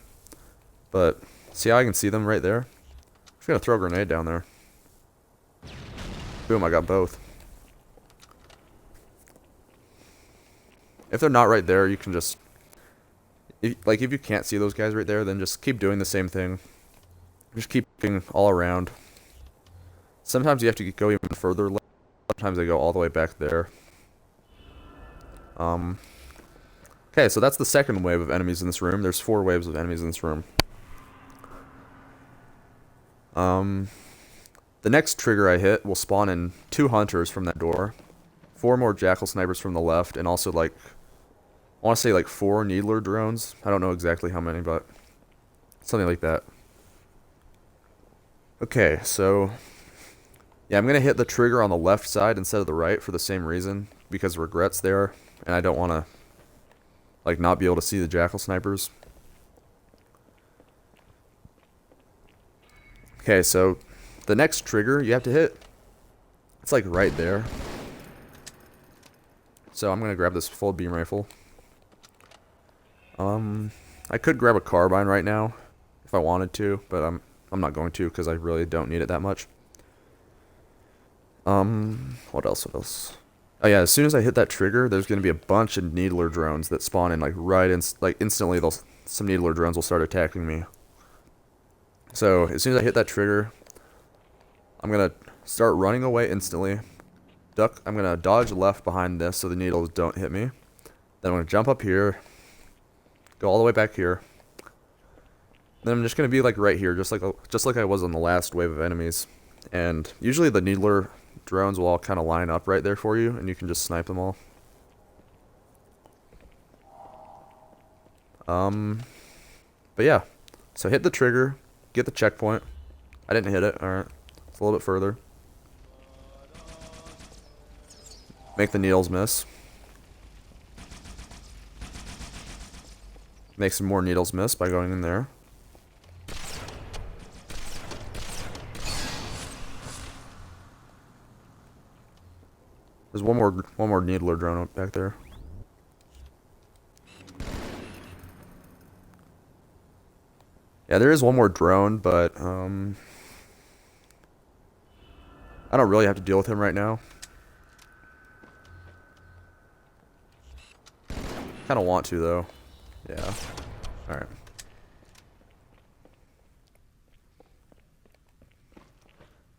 But see how I can see them right there? I'm just gonna throw a grenade down there. Boom, I got both. If they're not right there, you can just if you can't see those guys right there, then just keep doing the same thing. Just keep looking all around. Sometimes you have to go even further. Sometimes they go all the way back there. Okay, so that's the second wave of enemies in this room. There's 4 waves of enemies in this room. The next trigger I hit will spawn in 2 hunters from that door. 4 more jackal snipers from the left, and also like I want to say like 4 needler drones. I don't know exactly how many, but something like that. Okay, so yeah, I'm going to hit the trigger on the left side instead of the right for the same reason, because Regret's there, and I don't want to like not be able to see the jackal snipers. Okay, so the next trigger you have to hit, it's like right there. So I'm going to grab this full beam rifle. I could grab a carbine right now if I wanted to, but I'm not going to because I really don't need it that much. What else? Oh yeah, as soon as I hit that trigger, there's going to be a bunch of needler drones that spawn in like instantly. Some needler drones will start attacking me. So as soon as I hit that trigger, I'm going to start running away instantly. I'm going to dodge left behind this so the needles don't hit me. Then I'm going to jump up here. Go all the way back here. Then I'm just going to be like right here, just like I was on the last wave of enemies. And usually the needler drones will all kind of line up right there for you, and you can just snipe them all. But yeah. So hit the trigger, get the checkpoint. I didn't hit it, alright. It's a little bit further. Make the needles miss. Make some more needles miss by going in there. There's one more needler drone back there. Yeah, there is one more drone, but I don't really have to deal with him right now. Kind of want to though. Yeah. Alright.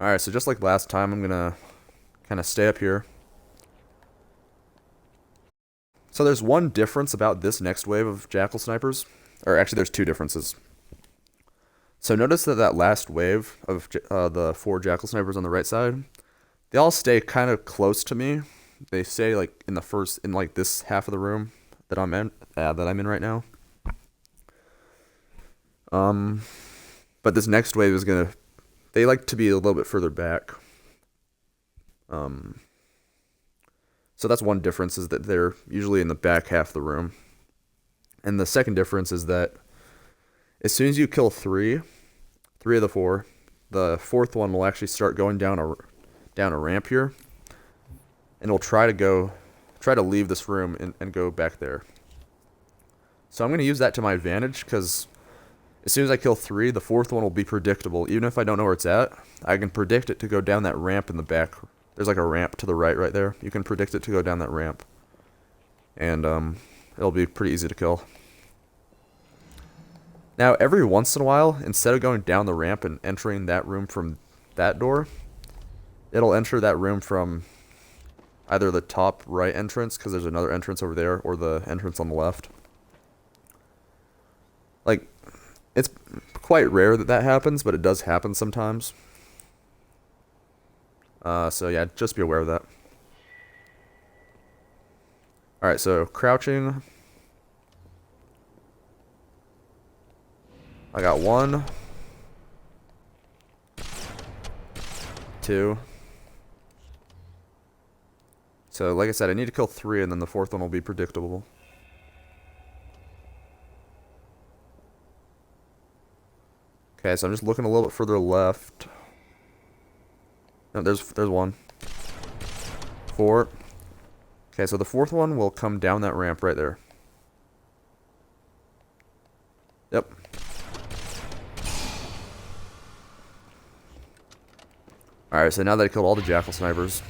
Alright, so just like last time, I'm gonna kind of stay up here. So there's one difference about this next wave of jackal snipers. Or actually, there's 2 differences. So notice that last wave of the 4 jackal snipers on the right side, they all stay kind of close to me. They say like in like this half of the room that I'm in right now. But this next wave is gonna. They like to be a little bit further back. So that's one difference, is that they're usually in the back half of the room. And the second difference is that as soon as you kill three of the four, the fourth one will actually start going down a ramp here, and it'll try to leave this room and go back there. So I'm going to use that to my advantage, because as soon as I kill three, the fourth one will be predictable. Even if I don't know where it's at, I can predict it to go down that ramp in the back. There's like a ramp to the right there. You can predict it to go down that ramp. And it'll be pretty easy to kill. Now, every once in a while, instead of going down the ramp and entering that room from that door, it'll enter that room from either the top right entrance, because there's another entrance over there, or the entrance on the left. Like, it's quite rare that happens, but it does happen sometimes. So yeah, just be aware of that. Alright, so crouching. I got 1, 2. So like I said, I need to kill 3, and then the fourth one will be predictable. Okay, so I'm just looking a little bit further left. No, there's 1. 4. Okay, so the fourth one will come down that ramp right there. Yep. Alright, so now that I killed all the jackal snipers,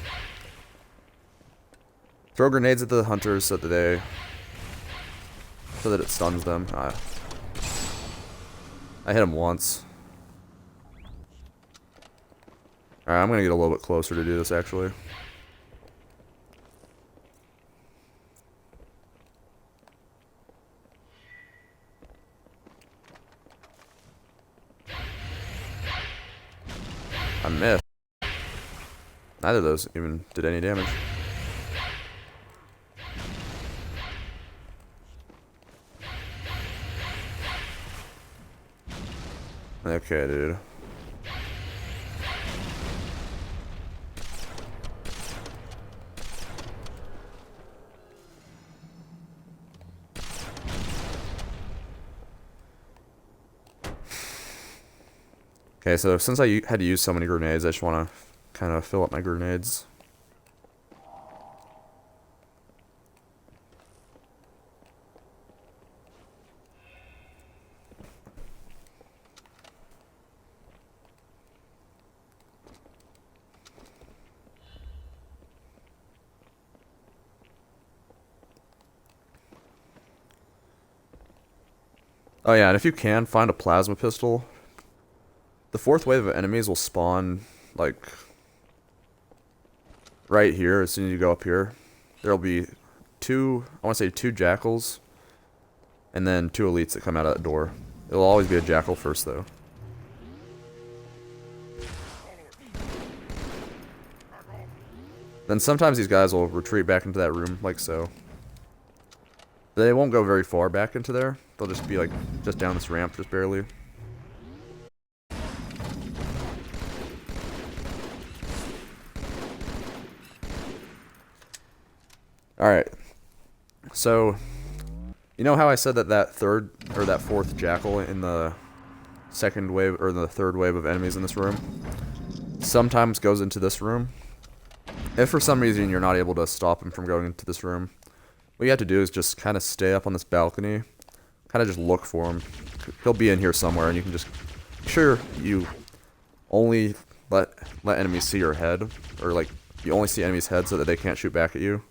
throw grenades at the hunters so that it stuns them. I hit him once. Alright, I'm gonna get a little bit closer to do this, actually. I missed. Neither of those even did any damage. Okay, dude. Okay, so since I had to use so many grenades, I just want to kind of fill up my grenades. Oh yeah, and if you can, find a plasma pistol. The fourth wave of enemies will spawn, like, right here as soon as you go up here. There'll be two jackals, and then 2 elites that come out of that door. It'll always be a jackal first, though. Then sometimes these guys will retreat back into that room, like so. They won't go very far back into there. They'll just be, like, just down this ramp, just barely. Alright, so, you know how I said that that fourth jackal in the second wave, or the third wave of enemies in this room, sometimes goes into this room? If for some reason you're not able to stop him from going into this room, what you have to do is just kind of stay up on this balcony, kind of just look for him. He'll be in here somewhere, and you can just, sure, you only let enemies see your head, or like, you only see enemies' heads so that they can't shoot back at you.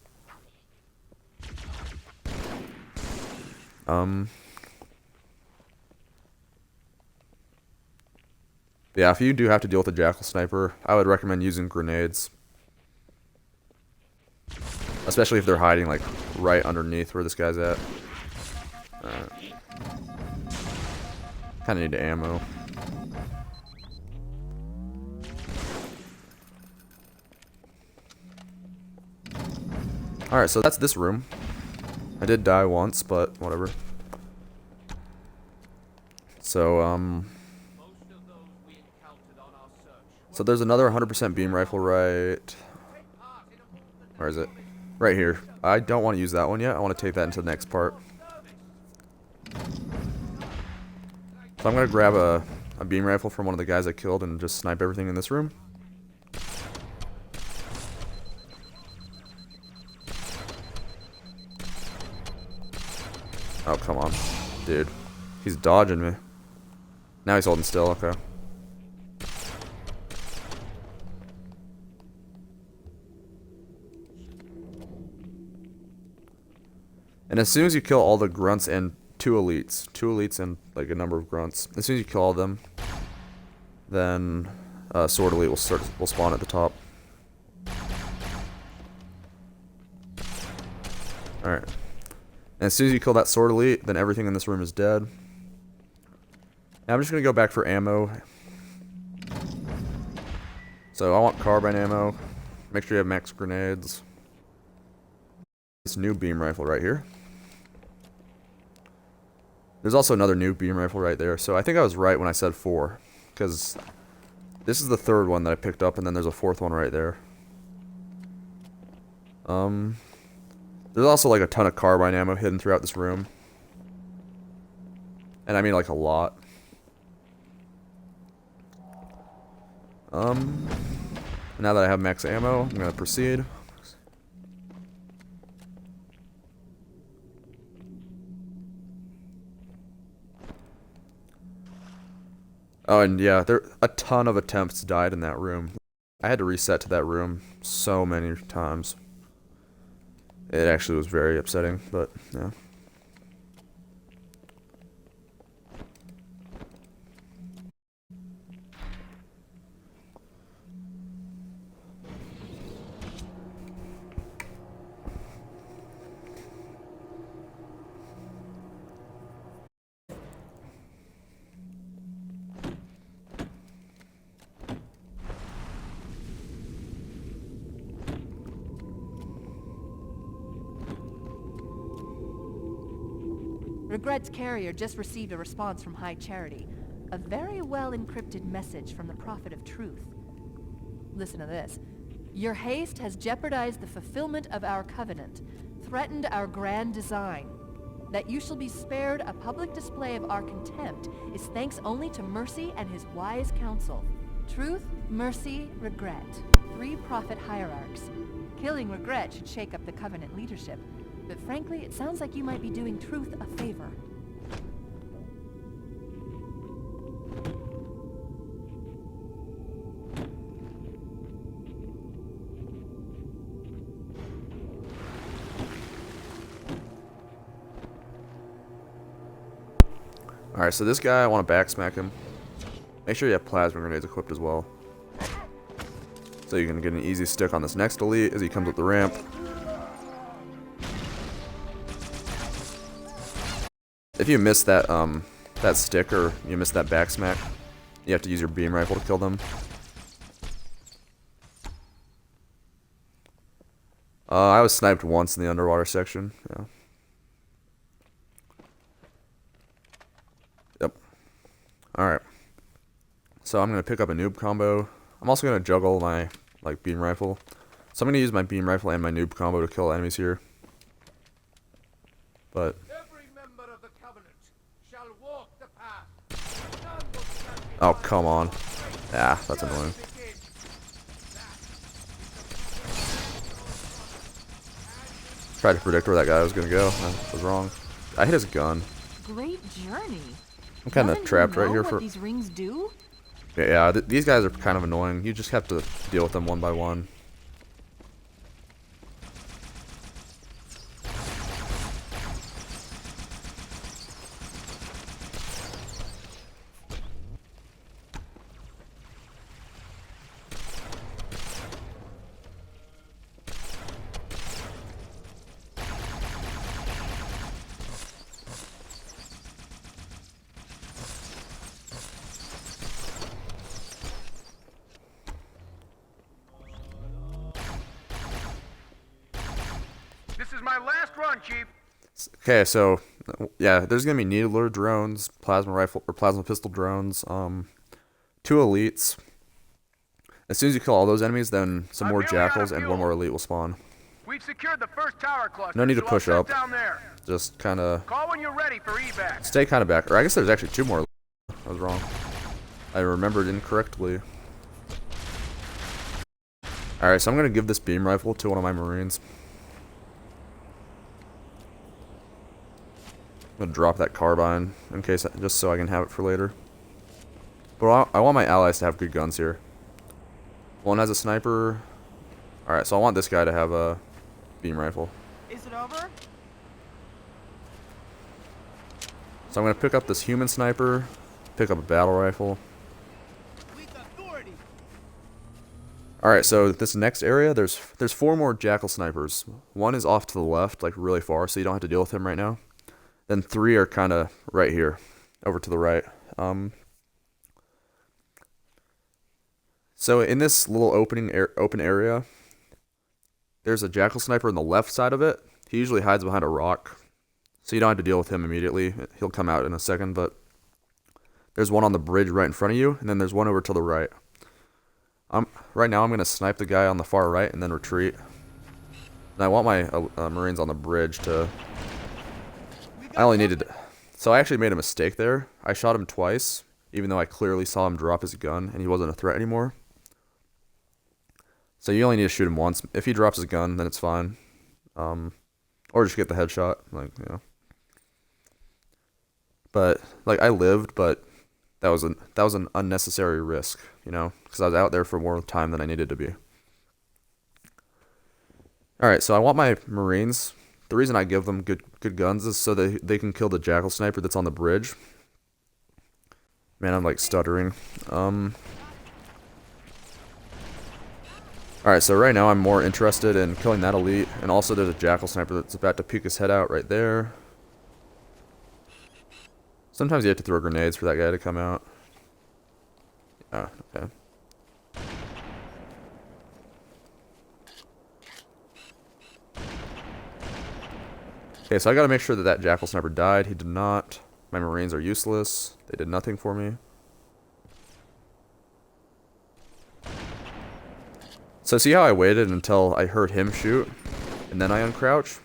Yeah, if you do have to deal with a jackal sniper, I would recommend using grenades. Especially if they're hiding, like, right underneath where this guy's at. Kinda need ammo. Alright, so that's this room. I did die once, but whatever. So, so there's another 100% beam rifle right... Where is it? Right here. I don't want to use that one yet. I want to take that into the next part. So I'm going to grab a beam rifle from one of the guys I killed and just snipe everything in this room. Oh, come on. Dude. He's dodging me. Now he's holding still, okay. And as soon as you kill all the grunts and two elites and like a number of grunts, as soon as you kill all of them, then sword elite will spawn at the top. Alright. And as soon as you kill that sword elite, then everything in this room is dead. Now I'm just gonna go back for ammo. So I want carbine ammo. Make sure you have max grenades. This new beam rifle right here. There's also another new beam rifle right there. So I think I was right when I said 4. Because this is the third one that I picked up, and then there's a fourth one right there. There's also like a ton of carbine ammo hidden throughout this room. And I mean like a lot. Now that I have max ammo, I'm gonna proceed. Oh, and yeah, a ton of attempts died in that room. I had to reset to that room so many times. It actually was very upsetting, but yeah. Regret's carrier just received a response from High Charity. A very well encrypted message from the Prophet of Truth. Listen to this. Your haste has jeopardized the fulfillment of our covenant, threatened our grand design. That you shall be spared a public display of our contempt is thanks only to Mercy and his wise counsel. Truth, Mercy, Regret. 3 prophet hierarchs. Killing Regret should shake up the covenant leadership. But frankly, it sounds like you might be doing Truth a favor. Alright, so this guy, I want to backsmack him. Make sure you have plasma grenades equipped as well. So you can get an easy stick on this next elite as he comes up the ramp. If you miss that that stick or you miss that backsmack, you have to use your beam rifle to kill them. I was sniped once in the underwater section. Yeah. Yep. Alright. So I'm gonna pick up a noob combo. I'm also gonna juggle my beam rifle. So I'm gonna use my beam rifle and my noob combo to kill enemies here. But oh, come on. Yeah, that's annoying. Tried to predict where that guy was gonna go. I was wrong. I hit his gun. Great journey. I'm kind of trapped right here for... these rings do? Yeah, these guys are kind of annoying. You just have to deal with them one by one. This is my last run, Chief. Okay, so yeah, there's gonna be needler drones, plasma rifle or plasma pistol drones, 2 elites. As soon as you kill all those enemies, then some more jackals and 1 more elite will spawn. We've secured the first tower cluster. No need to so I'll push set up. down there. Just kind of Call when you're ready for evac. stay kind of back. Or I guess there's actually 2 more. I was wrong. I remembered incorrectly. Alright, so I'm gonna give this beam rifle to one of my Marines. I'm gonna drop that carbine in case, just so I can have it for later. But I want my allies to have good guns here. One has a sniper. Alright, so I want this guy to have a beam rifle. Is it over? So I'm gonna pick up this human sniper, pick up a battle rifle. Alright, so this next area, there's 4 more jackal snipers. 1 is off to the left, like really far, so you don't have to deal with him right now. Then 3 are kind of right here, over to the right. So in this little open area, there's a jackal sniper on the left side of it. He usually hides behind a rock, so you don't have to deal with him immediately. He'll come out in a second, but there's one on the bridge right in front of you, and then there's one over to the right. Right now I'm going to snipe the guy on the far right and then retreat. And I want my Marines on the bridge to... I only needed... So I actually made a mistake there. I shot him twice, even though I clearly saw him drop his gun and he wasn't a threat anymore. So you only need to shoot him once. If he drops his gun, then it's fine. Or just get the headshot, like, you know. But, like, I lived, but that was an unnecessary risk, you know, because I was out there for more time than I needed to be. Alright, so I want my Marines. The reason I give them good guns is so that they can kill the jackal sniper that's on the bridge. Man, I'm like stuttering. Alright, so right now I'm more interested in killing that elite, and also there's a jackal sniper that's about to peek his head out right there. Sometimes you have to throw grenades for that guy to come out. Oh, okay. Okay, so I gotta make sure that that jackal sniper died. He did not. My Marines are useless. They did nothing for me. So see how I waited until I heard him shoot, and then I uncrouch?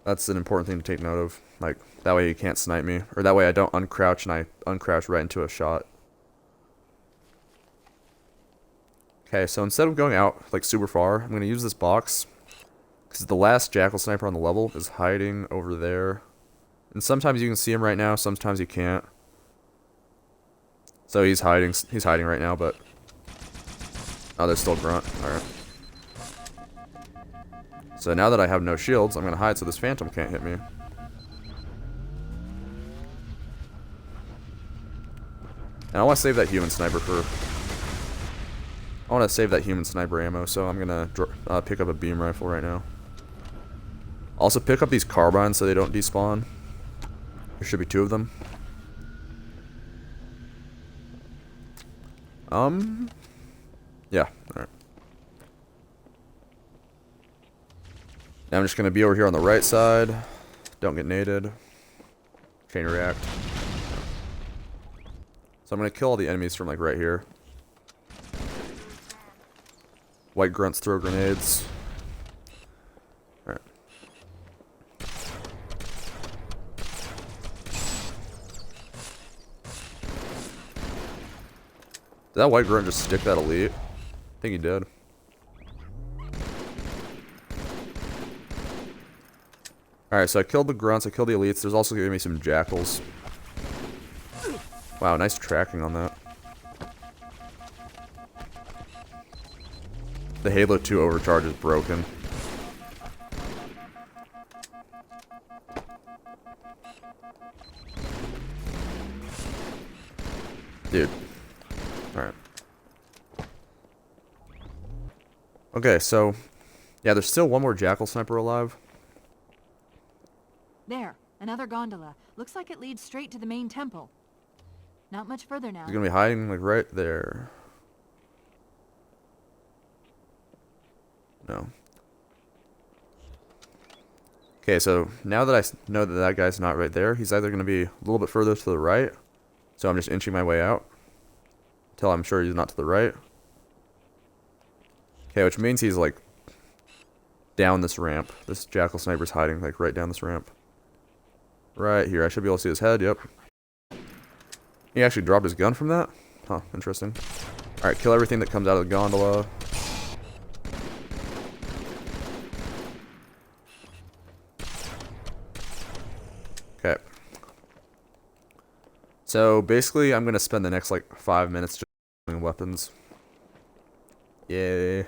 That's an important thing to take note of. Like, that way he can't snipe me. Or that way I don't uncrouch and I uncrouch right into a shot. Okay, so instead of going out, like, super far, I'm going to use this box. Because the last jackal sniper on the level is hiding over there. And sometimes you can see him right now, sometimes you can't. So he's hiding right now, but... Oh, there's still grunt. Alright. So now that I have no shields, I'm going to hide so this phantom can't hit me. And I want to save that human sniper for... I want to save that human sniper ammo, so I'm going to pick up a beam rifle right now. Also pick up these carbines so they don't despawn. There should be 2 of them. Yeah, alright. Now I'm just going to be over here on the right side. Don't get naded. Chain react. So I'm going to kill all the enemies from like right here. White grunts throw grenades. Alright. Did that white grunt just stick that elite? I think he did. Alright, so I killed the grunts, I killed the elites. There's also giving me some jackals. Wow, nice tracking on that. The Halo 2 overcharge is broken. Dude. Alright. Okay, so... Yeah, there's still one more jackal sniper alive. There, another gondola. Looks like it leads straight to the main temple. Not much further now. He's gonna be hiding, like, right there. No. Okay, so now that I know that that guy's not right there, he's either going to be a little bit further to the right. So I'm just inching my way out until I'm sure he's not to the right. Okay, which means he's like down this ramp. This jackal sniper's hiding like right down this ramp. Right here. I should be able to see his head. Yep. He actually dropped his gun from that? Huh, interesting. Alright, kill everything that comes out of the gondola. Okay. So basically, I'm gonna spend the next like 5 minutes just doing weapons. Yay.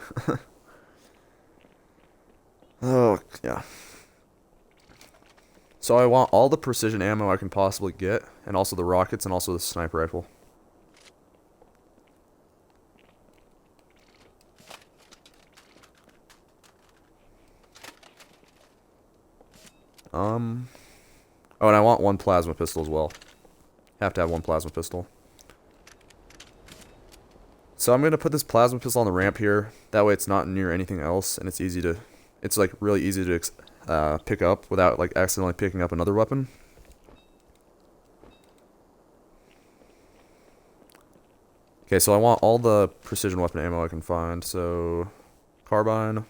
Oh, yeah. So I want all the precision ammo I can possibly get, and also the rockets, and also the sniper rifle. Oh, and I want one plasma pistol as well. Have to have one plasma pistol. So I'm gonna put this plasma pistol on the ramp here. That way it's not near anything else, and it's like really easy to pick up without like accidentally picking up another weapon. Okay, so I want all the precision weapon ammo I can find. So, carbine.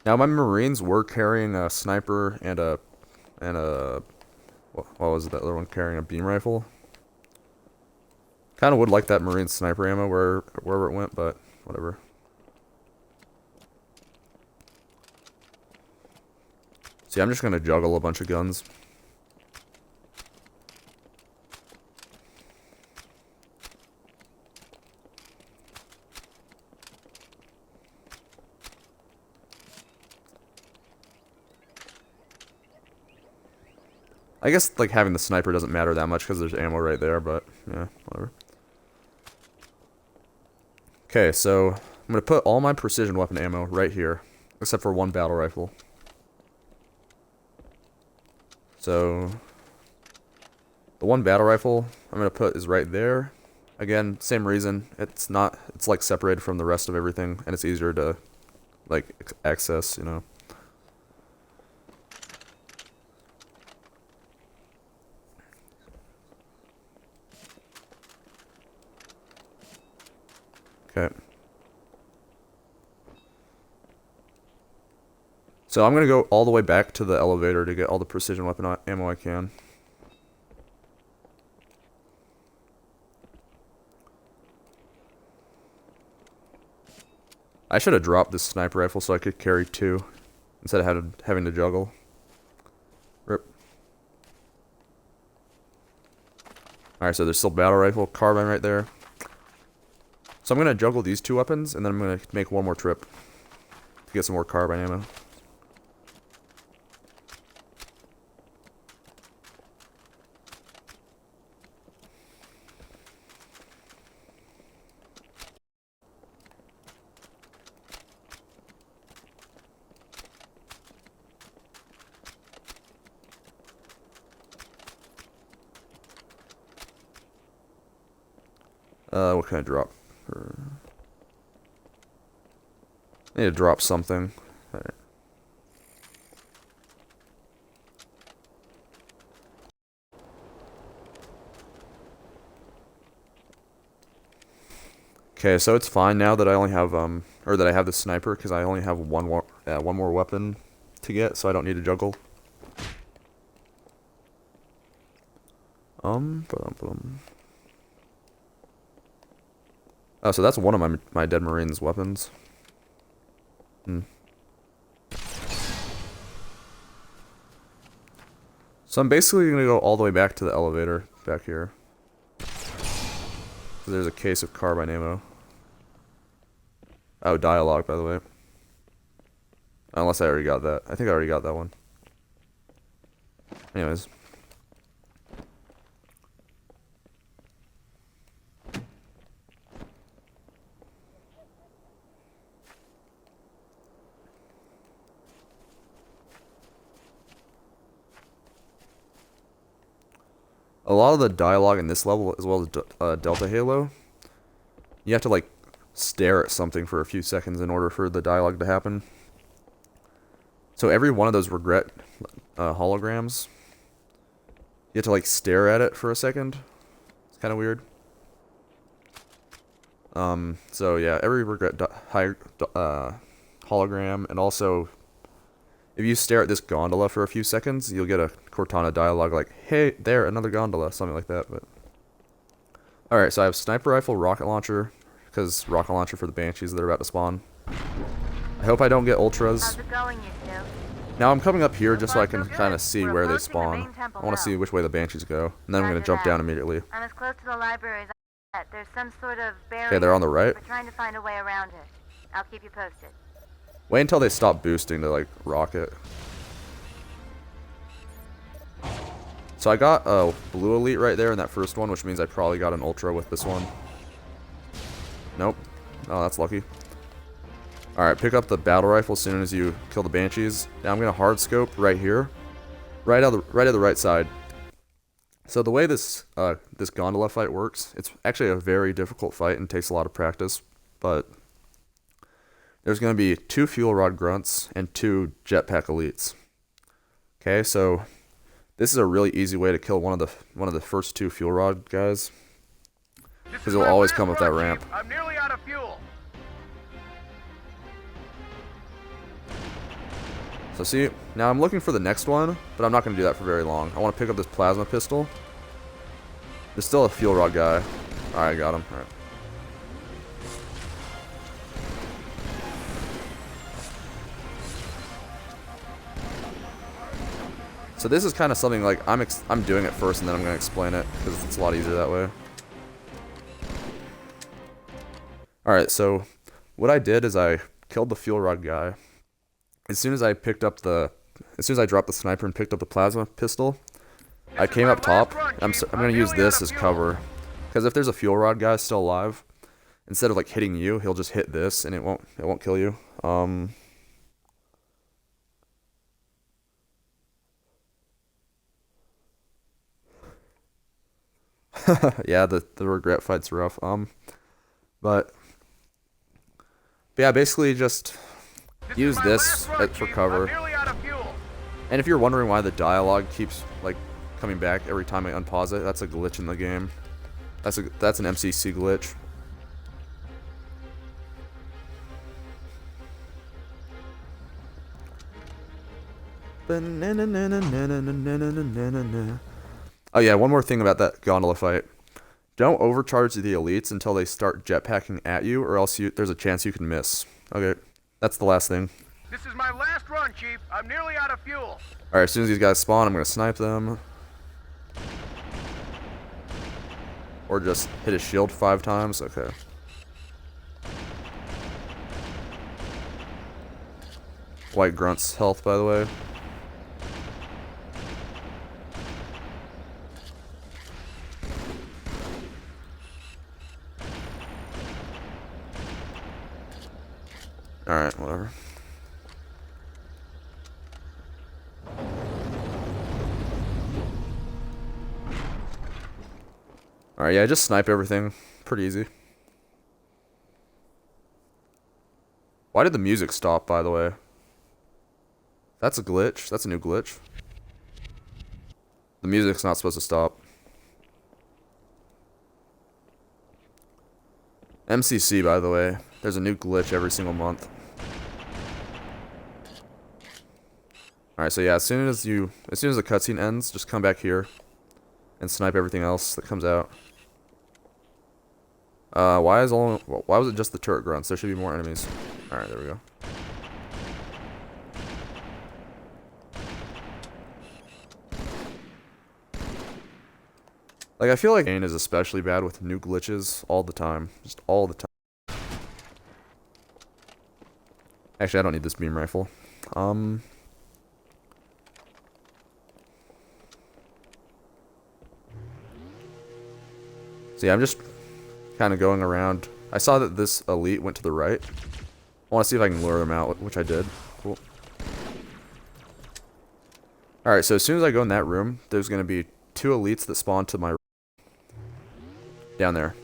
Now my Marines were carrying a sniper and a what was it, that other one carrying a beam rifle. Kind of would like that Marine sniper ammo wherever it went, but whatever. See, I'm just gonna juggle a bunch of guns. I guess like having the sniper doesn't matter that much because there's ammo right there, but yeah, whatever. Okay, so I'm gonna put all my precision weapon ammo right here, except for one battle rifle. So the one battle rifle I'm gonna put is right there. Again, same reason. It's like separated from the rest of everything, and it's easier to like access, you know. Okay. So I'm gonna go all the way back to the elevator to get all the precision weapon ammo I can. I should have dropped this sniper rifle so I could carry two instead of having to juggle. Rip. Alright, so there's still battle rifle, carbine right there. So I'm gonna juggle these two weapons, and then I'm gonna make one more trip to get some more carbine ammo. What can I drop? I need to drop something. Alright. Okay, so it's fine now that I only have or that I have the sniper because I only have one more weapon to get, so I don't need to juggle. Oh, so that's one of my dead Marines' weapons. So I'm basically gonna go all the way back to the elevator back here. So there's a case of carbine ammo. Oh, dialogue, by the way. Unless I already got that. I think I already got that one. Anyways. A lot of the dialogue in this level, as well as Delta Halo, you have to like stare at something for a few seconds in order for the dialogue to happen. So every one of those regret holograms, you have to like stare at it for a second. It's kind of weird. So yeah, every regret hologram, and also if you stare at this gondola for a few seconds, you'll get a Cortana dialogue like, "Hey, there, another gondola," something like that. But all right, so I have sniper rifle, rocket launcher, because rocket launcher for the banshees that are about to spawn. I hope I don't get ultras. How's it going, you two? Now I'm coming up here just so I can kind of see where they spawn. I want to see which way the banshees go, and then I'm going to jump down immediately. I'm as close to the library as I can get. There's some sort of barrier. Okay, they're on the right. We're trying to find a way around it. I'll keep you posted. Wait until they stop boosting to like rocket. So I got a blue elite right there in that first one, which means I probably got an ultra with this one. Nope. Oh, that's lucky. Alright, pick up the battle rifle as soon as you kill the banshees. Now I'm gonna hard scope right here. Right at the right side. So the way this this gondola fight works, it's actually a very difficult fight and takes a lot of practice, but there's gonna be 2 fuel rod grunts and 2 jetpack elites. Okay, so this is a really easy way to kill one of the first 2 fuel rod guys, because he'll always come up that ramp. I'm nearly out of fuel. So see, now I'm looking for the next one, but I'm not going to do that for very long. I want to pick up this plasma pistol. There's still a fuel rod guy. Alright, I got him. Alright. So this is kind of something like I'm doing it first and then I'm going to explain it because it's a lot easier that way. Alright, so what I did is I killed the fuel rod guy. As soon as I dropped the sniper and picked up the plasma pistol, I came up top. I'm going to use this as cover, because if there's a fuel rod guy still alive, instead of like hitting you, he'll just hit this and it won't kill you. Yeah, the regret fight's rough. But yeah, basically just use this for cover. And if you're wondering why the dialogue keeps like coming back every time I unpause it, that's a glitch in the game. That's an MCC glitch. Oh yeah, one more thing about that gondola fight. Don't overcharge the elites until they start jetpacking at you, or else there's a chance you can miss. Okay, that's the last thing. This is my last run, Chief. I'm nearly out of fuel. Alright, as soon as these guys spawn, I'm going to snipe them. Or just hit his shield 5 times. Okay. White Grunt's health, by the way. Alright, whatever. Alright, yeah, just snipe everything. Pretty easy. Why did the music stop, by the way? That's a glitch. That's a new glitch. The music's not supposed to stop. MCC, by the way. There's a new glitch every single month. Alright, so yeah, as soon as the cutscene ends, just come back here and snipe everything else that comes out. Why was it just the turret grunts? There should be more enemies. Alright, there we go. Like, I feel like Kane is especially bad with new glitches all the time. Just all the time. Actually, I don't need this beam rifle. So yeah, I'm just kind of going around. I saw that this elite went to the right. I want to see if I can lure them out, which I did. Cool. Alright, so as soon as I go in that room, there's going to be 2 elites that spawn to my right. Down there.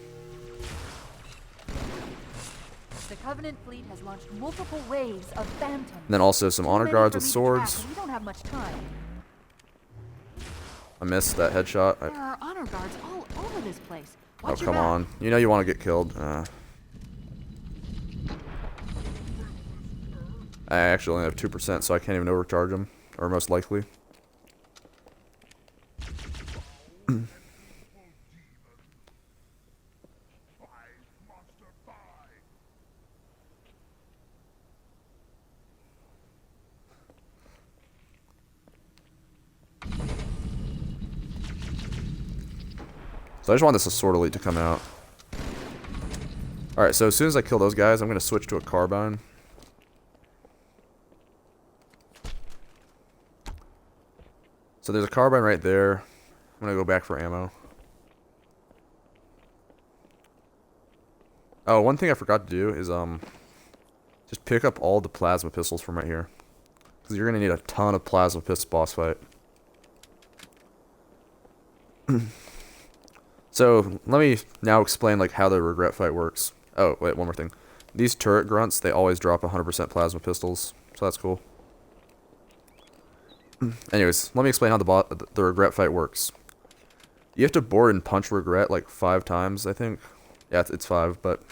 Covenant fleet has launched multiple waves of phantoms. And then also some honor Many guards for with me to swords. track, and we don't have much time. I missed that headshot. There are honor guards all over this place. Oh, Watch your come back. on. You know you want to get killed. I actually only have 2%, so I can't even overcharge them. Or most likely. So I just want this Sword Elite to come out. Alright, so as soon as I kill those guys, I'm going to switch to a carbine. So there's a carbine right there. I'm going to go back for ammo. Oh, one thing I forgot to do is just pick up all the plasma pistols from right here. Because you're going to need a ton of plasma pistols boss fight. So, let me now explain like how the regret fight works. Oh, wait, one more thing. These turret grunts, they always drop 100% plasma pistols, so that's cool. Anyways, let me explain how the regret fight works. You have to board and punch regret like 5 times, I think. Yeah, it's 5, but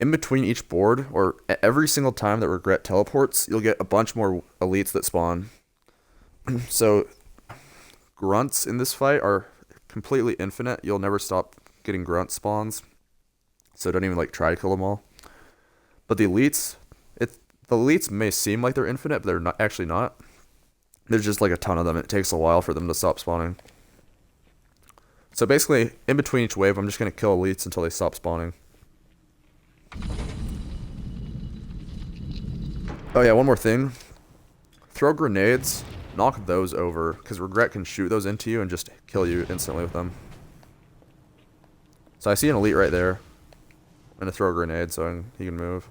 in between each board, or every single time that regret teleports, you'll get a bunch more elites that spawn. So, grunts in this fight are completely infinite. You'll never stop getting grunt spawns. So don't even like try to kill them all. But the elites, the elites may seem like they're infinite, but they're not actually not. There's just like a ton of them. It takes a while for them to stop spawning. So basically, in between each wave, I'm just going to kill elites until they stop spawning. Oh yeah, one more thing. Throw grenades. Knock those over, because regret can shoot those into you and just kill you instantly with them. So I see an elite right there. I'm going to throw a grenade so he can move.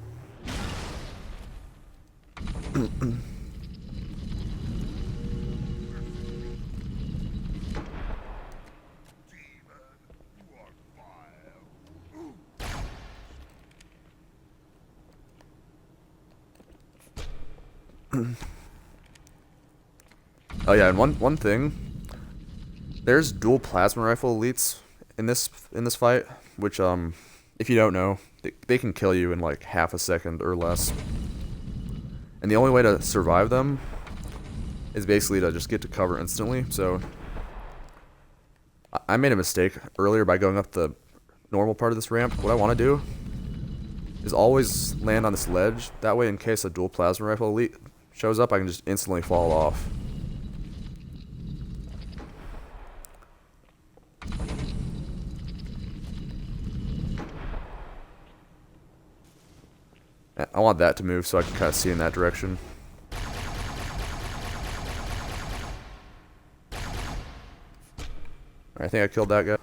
Oh yeah, and one thing, there's dual plasma rifle elites in this fight, which if you don't know, they can kill you in like half a second or less. And the only way to survive them is basically to just get to cover instantly. So I made a mistake earlier by going up the normal part of this ramp. What I want to do is always land on this ledge. That way, in case a dual plasma rifle elite shows up, I can just instantly fall off. I want that to move so I can kind of see in that direction. I think I killed that guy.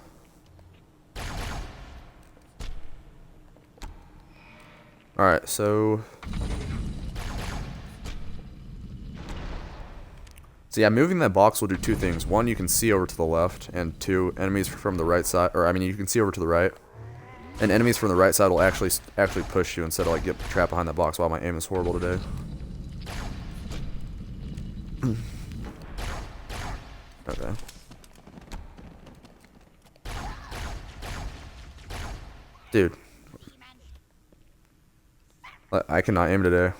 Alright, so yeah, moving that box will do 2 things. 1, you can see over to the left, and 2, enemies from the right side, or I mean, you can see over to the right. And enemies from the right side will actually push you instead of like get trapped behind that box. Wow, my aim is horrible today. Okay. Dude. I cannot aim today.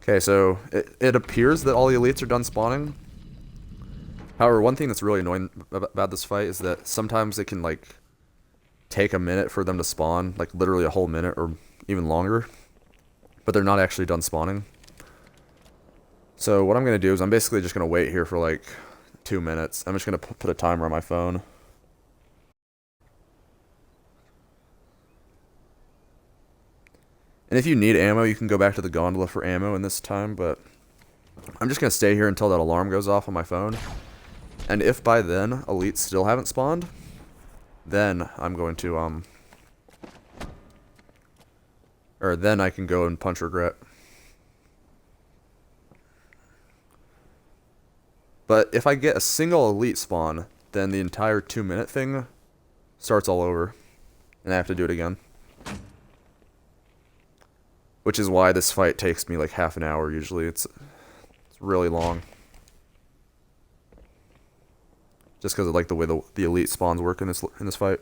Okay, so it appears that all the elites are done spawning. However, one thing that's really annoying about this fight is that sometimes it can like take a minute for them to spawn, like literally a whole minute or even longer, but they're not actually done spawning. So what I'm going to do is I'm basically just going to wait here for like 2 minutes. I'm just going to put a timer on my phone. And if you need ammo, you can go back to the gondola for ammo in this time, but I'm just going to stay here until that alarm goes off on my phone. And if by then elites still haven't spawned, then I'm going to Or then I can go and punch Regret. But if I get a single elite spawn, then the entire 2-minute thing starts all over. And I have to do it again. Which is why this fight takes me like half an hour usually. It's really long. Just because of like the way the elite spawns work in this fight.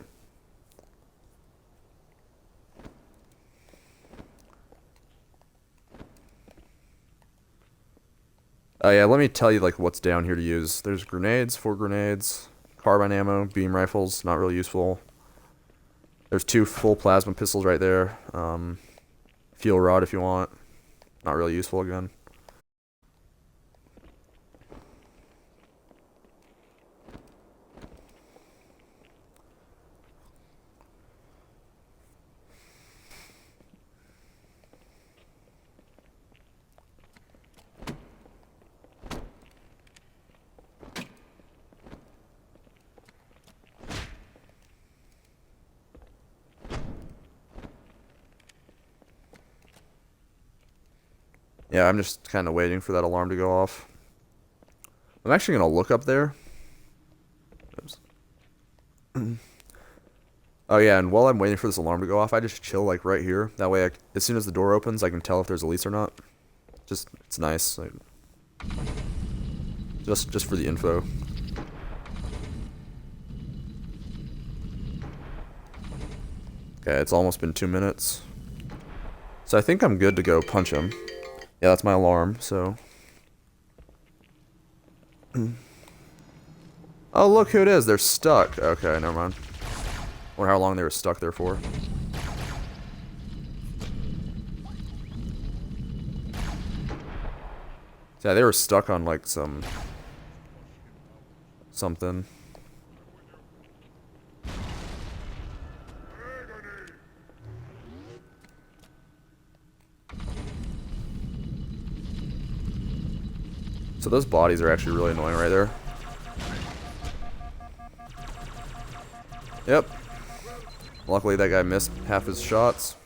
Oh yeah, let me tell you like what's down here to use. There's grenades, 4 grenades, carbine ammo, beam rifles, not really useful. There's 2 full plasma pistols right there. Fuel rod if you want. Not really useful again. Yeah, I'm just kind of waiting for that alarm to go off. I'm actually going to look up there. Oops. Oh yeah, and while I'm waiting for this alarm to go off, I just chill like right here. That way, as soon as the door opens, I can tell if there's elites or not. Just, it's nice. Like, just for the info. Okay, it's almost been 2 minutes. So I think I'm good to go punch him. Yeah, that's my alarm, so... Oh, look who it is. They're stuck. Okay, never mind. Wonder how long they were stuck there for. Yeah, they were stuck on, like, something. So those bodies are actually really annoying right there. Yep. Luckily that guy missed half his shots.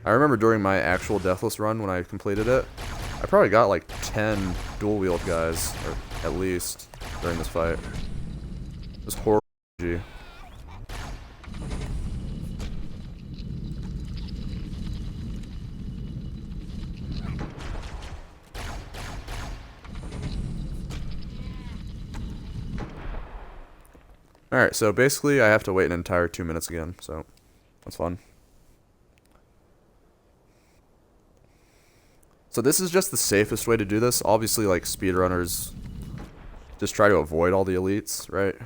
I remember during my actual Deathless run when I completed it, I probably got like 10 dual-wield guys, or at least, during this fight. It was horrible. Alright, so basically I have to wait an entire 2 minutes again, so that's fun. So this is just the safest way to do this. Obviously, like, speedrunners just try to avoid all the elites, right?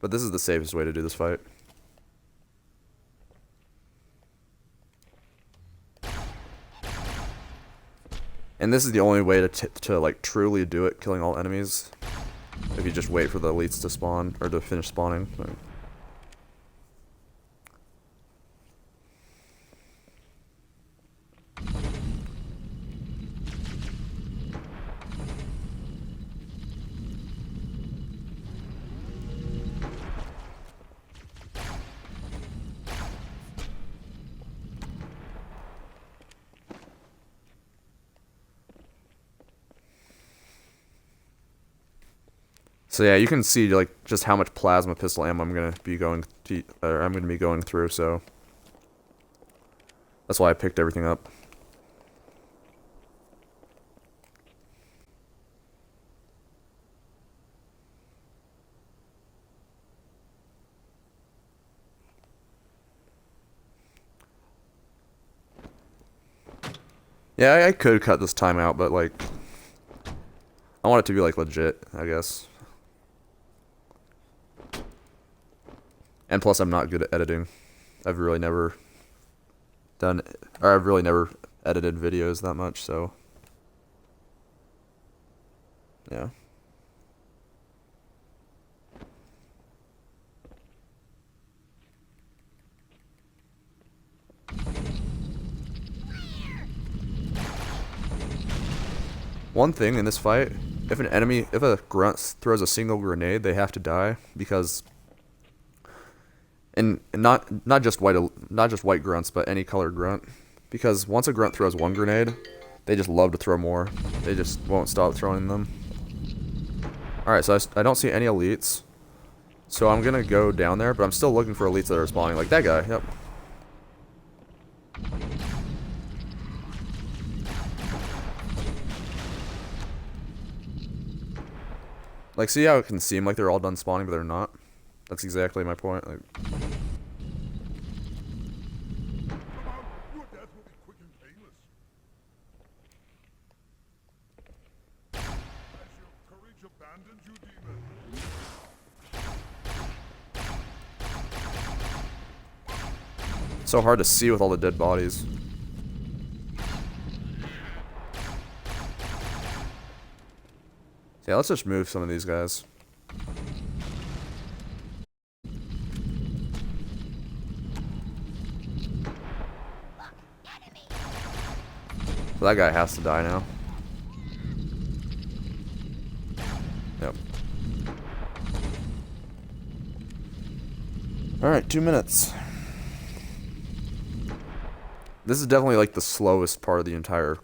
But this is the safest way to do this fight. And this is the only way to like, truly do it, killing all enemies. If you just wait for the elites to spawn, or to finish spawning. Right. So yeah, you can see like just how much plasma pistol ammo I'm gonna be going through. So that's why I picked everything up. Yeah, I could cut this time out, but like, I want it to be like legit, I guess. And plus, I'm not good at editing. I've really never edited videos that much, so yeah. One thing in this fight, if a grunt throws a single grenade, they have to die, because And not just white grunts, but any colored grunt. Because once a grunt throws one grenade, they just love to throw more. They just won't stop throwing them. Alright, so I don't see any elites. So I'm gonna go down there, but I'm still looking for elites that are spawning. Like that guy, yep. Like, see how it can seem like they're all done spawning, but they're not? That's exactly my point. Like, Your death will be quick and painless. Has your courage abandoned you, demon? it's so hard to see with all the dead bodies. Yeah, let's just move some of these guys. So that guy has to die now. Yep. Alright, 2 minutes. This is definitely like the slowest part of the entire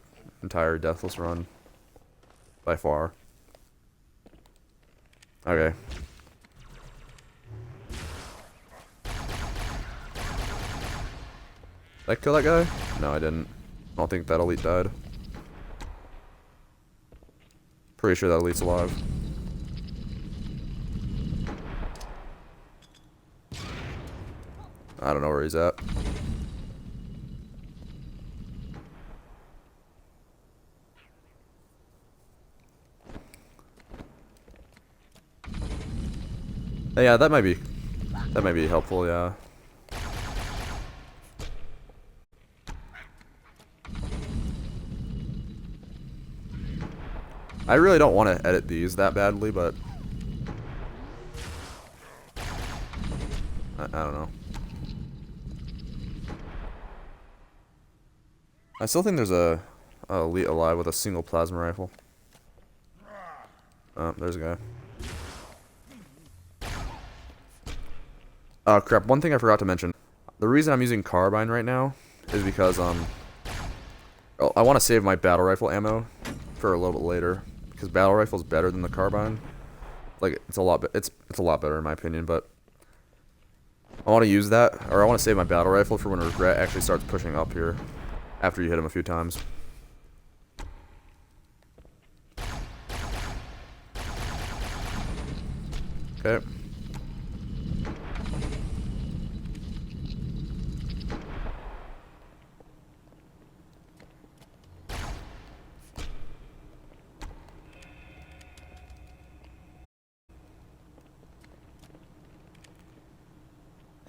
Deathless run. By far. Okay. Did I kill that guy? No, I didn't. I don't think that elite died. Pretty sure that elite's alive. I don't know where he's at. Yeah, that might be helpful, yeah. I really don't want to edit these that badly, but I don't know. I still think there's a elite alive with a single plasma rifle. Oh, there's a guy. Oh crap, one thing I forgot to mention. The reason I'm using carbine right now is because I want to save my battle rifle ammo for a little bit later, because battle rifle is better than the carbine. Like it's a lot better in my opinion, but I want to use that, or I want to save my battle rifle for when Regret actually starts pushing up here after you hit him a few times. Okay.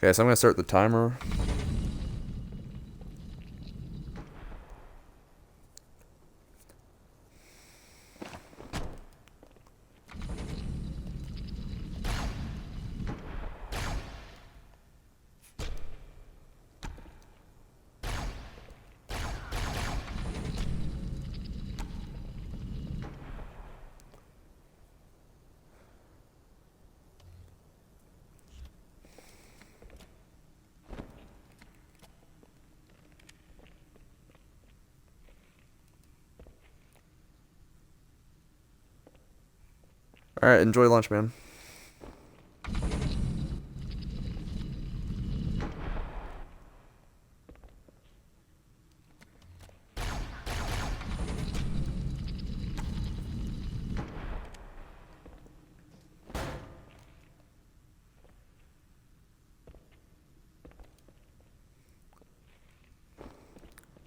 Okay, so I'm gonna start the timer. Alright, enjoy lunch, man.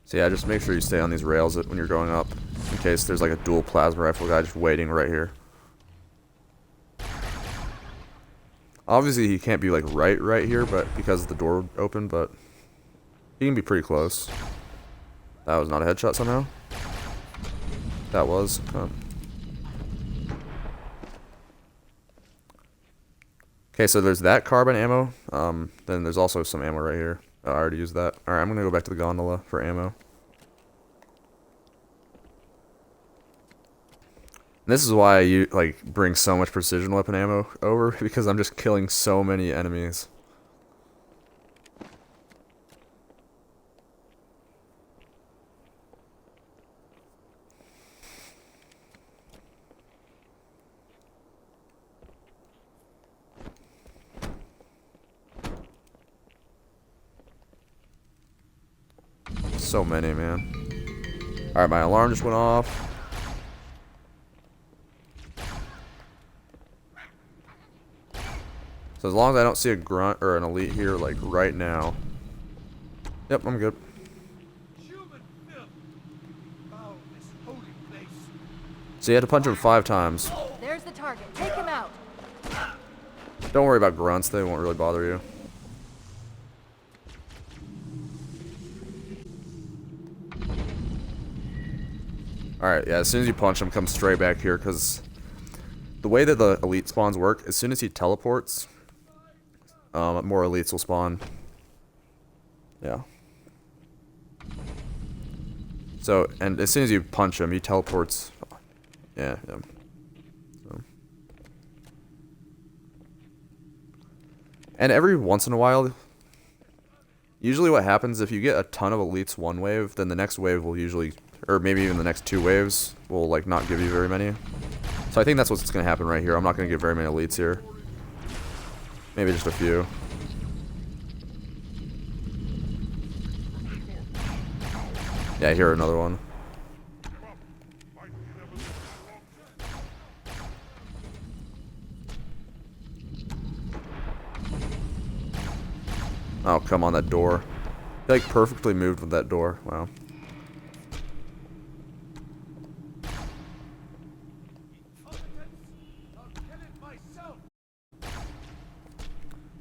So yeah, just make sure you stay on these rails when you're going up, in case there's like a dual plasma rifle guy just waiting right here. Obviously he can't be like right here, but because the door opened, but he can be pretty close. That was not a headshot somehow. That was. Okay, so there's that carbine ammo. Then there's also some ammo right here. Oh, I already used that. Alright, I'm gonna go back to the gondola for ammo. And this is why I like bring so much precision weapon ammo over, because I'm just killing so many enemies. so many, man. Alright, my alarm just went off. So as long as I don't see a grunt or an elite here, like, right now. Yep, I'm good. So you had to punch him 5 times. There's the target. Take him out. Don't worry about grunts, they won't really bother you. Alright, yeah, as soon as you punch him, come straight back here, because the way that the elite spawns work, as soon as he teleports, more elites will spawn. Yeah. So, and as soon as you punch him, he teleports. Yeah, yeah. So. And every once in a while, usually what happens, if you get a ton of elites one wave, then the next wave will usually, or maybe even the next 2 waves, will like not give you very many. So I think that's what's going to happen right here. I'm not going to get very many elites here. Maybe just a few. Yeah, I hear another one. Oh, come on, that door. He, like, perfectly moved with that door. Wow.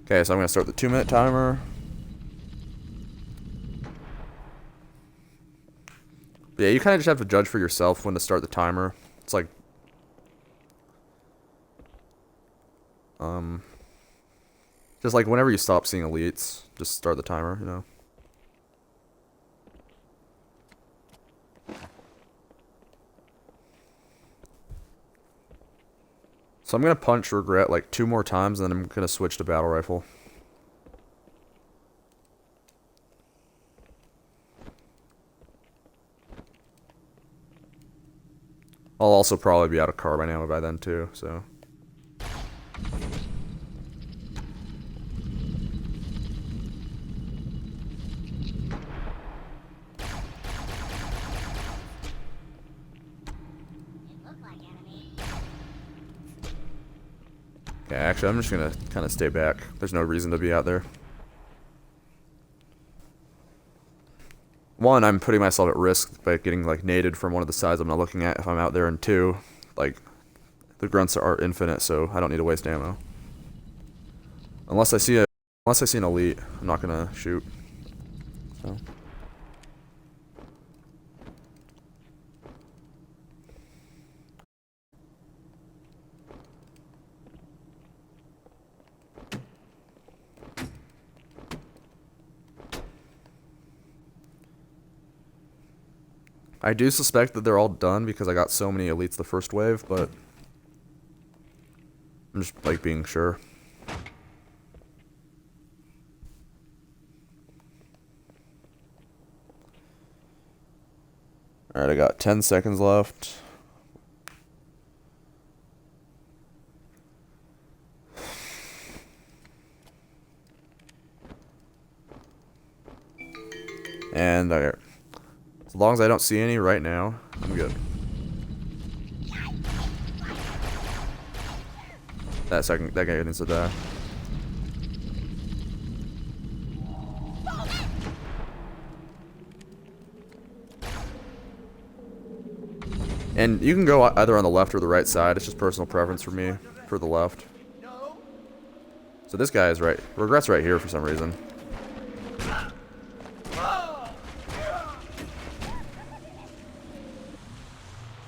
Okay, so I'm going to start the 2-minute timer. But yeah, you kind of just have to judge for yourself when to start the timer. It's like... just like whenever you stop seeing elites, just start the timer, you know. So I'm going to punch Regret like 2 more times, and then I'm going to switch to Battle Rifle. I'll also probably be out of carbine ammo by then too, so... Okay, actually, I'm just gonna kind of stay back. There's no reason to be out there. 1, I'm putting myself at risk by getting, like, naded from one of the sides I'm not looking at if I'm out there, and 2, like, the grunts are infinite, so I don't need to waste ammo. Unless I see an elite, I'm not gonna shoot. So... I do suspect that they're all done because I got so many elites the first wave, but I'm just, like, being sure. Alright, I got 10 seconds left. And as long as I don't see any right now, I'm good. That guy needs to die. And you can go either on the left or the right side. It's just personal preference for me, for the left. So this guy is right. Regret's right here for some reason.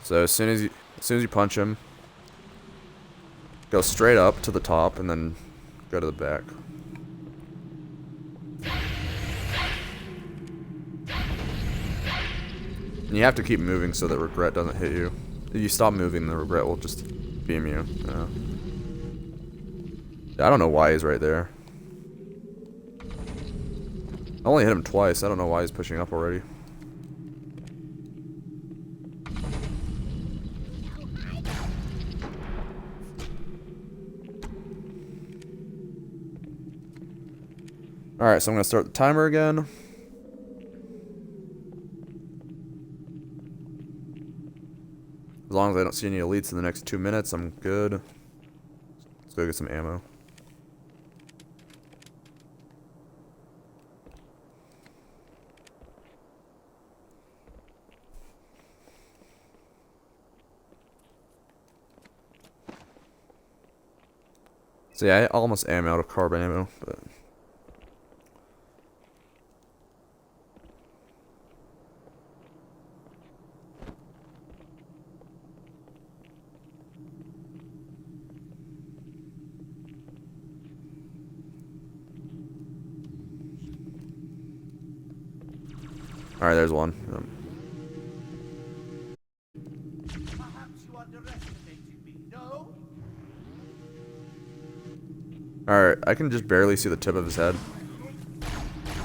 So as soon as you punch him, go straight up to the top and then go to the back. And you have to keep moving so that Regret doesn't hit you. If you stop moving, the Regret will just beam you. I don't know why he's right there. I only hit him twice. I don't know why he's pushing up already. Alright, so I'm going to start the timer again. As long as I don't see any elites in the next 2 minutes, I'm good. Let's go get some ammo. So yeah, I almost am out of carbon ammo, but... Alright, there's one. Perhaps you underestimated me, no? Alright, I can just barely see the tip of his head.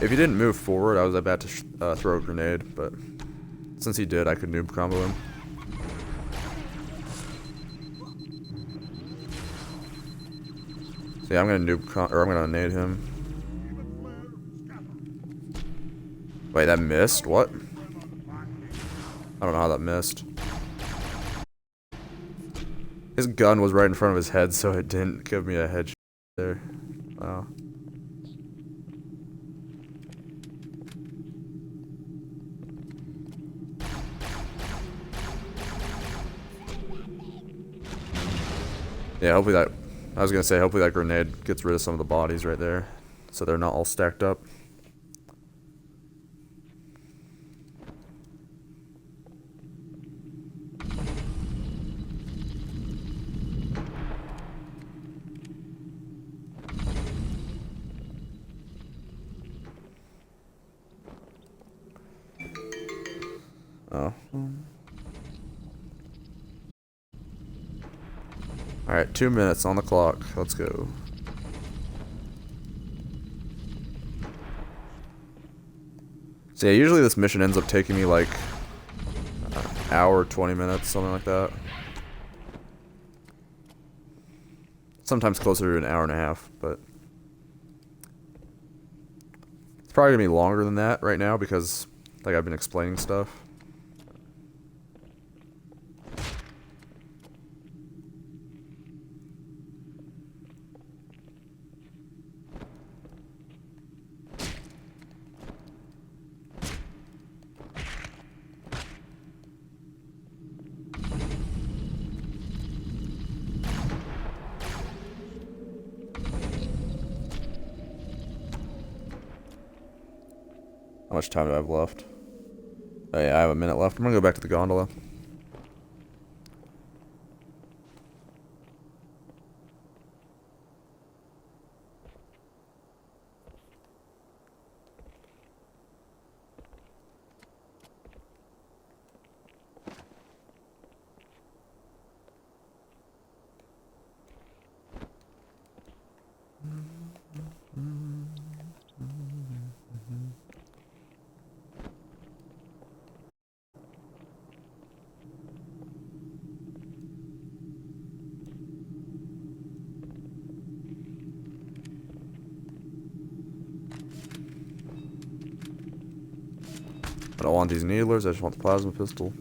If he didn't move forward, I was about to throw a grenade, but since he did, I could noob combo him. So yeah, I'm gonna I'm gonna nade him. Wait, that missed? What? I don't know how that missed. His gun was right in front of his head, so it didn't give me a headshot there. Wow. Yeah, hopefully that... I was gonna say, hopefully that grenade gets rid of some of the bodies right there, so they're not all stacked up. Oh. Alright, 2 minutes on the clock. Let's go. So yeah, usually this mission ends up taking me like an hour, 20 minutes, something like that. Sometimes closer to an hour and a half, but it's probably gonna be longer than that right now because like I've been explaining stuff. How much time do I have left? Oh yeah, I have a minute left. I'm gonna go back to the gondola. I don't want these needlers, I just want the plasma pistol.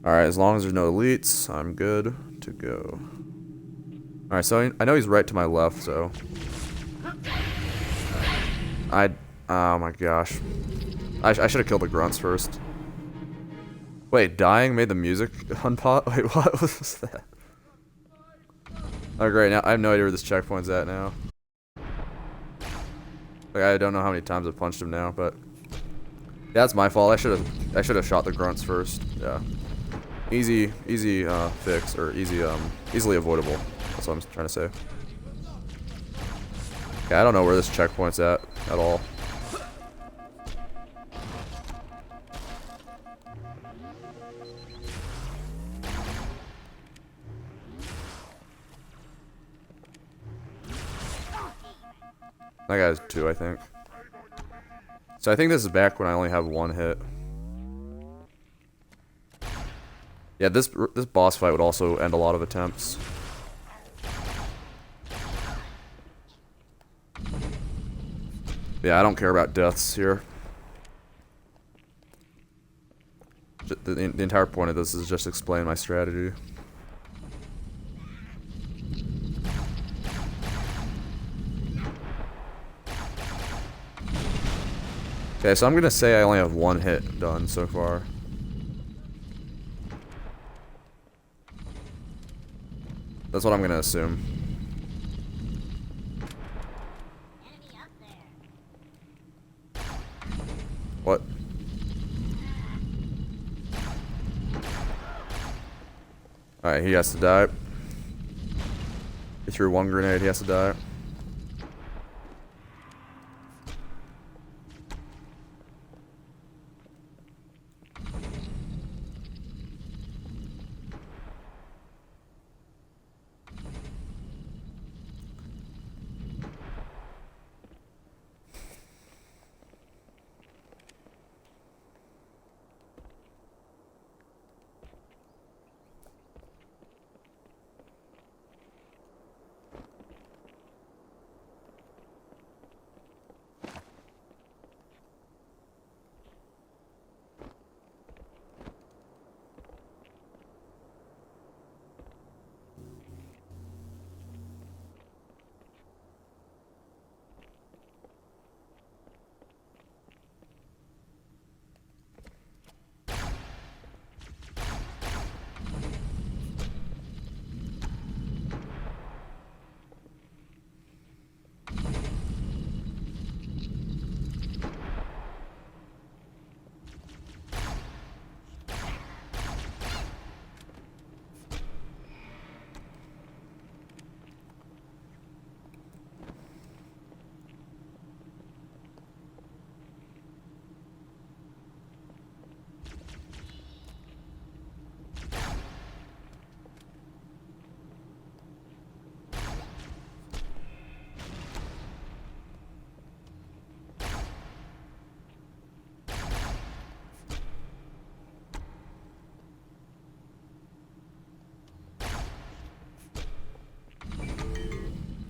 Alright, as long as there's no elites, I'm good to go. Alright, so I know he's right to my left, so... Oh my gosh. I should have killed the grunts first. Wait, dying made the music unpause? Wait, what was that? Oh great, now I have no idea where this checkpoint's at now. Like I don't know how many times I've punched him now, but... Yeah, that's my fault. I should have shot the grunts first. Yeah. Easy fix, or easily avoidable. That's what I'm trying to say. Okay, I don't know where this checkpoint's at all. That guy's 2, I think. So I think this is back when I only have 1 hit. Yeah, this boss fight would also end a lot of attempts. Yeah, I don't care about deaths here. The entire point of this is just explain my strategy. Okay, so I'm gonna say I only have one hit done so far. That's what I'm gonna assume. What? Alright, he has to die. He threw one grenade, he has to die.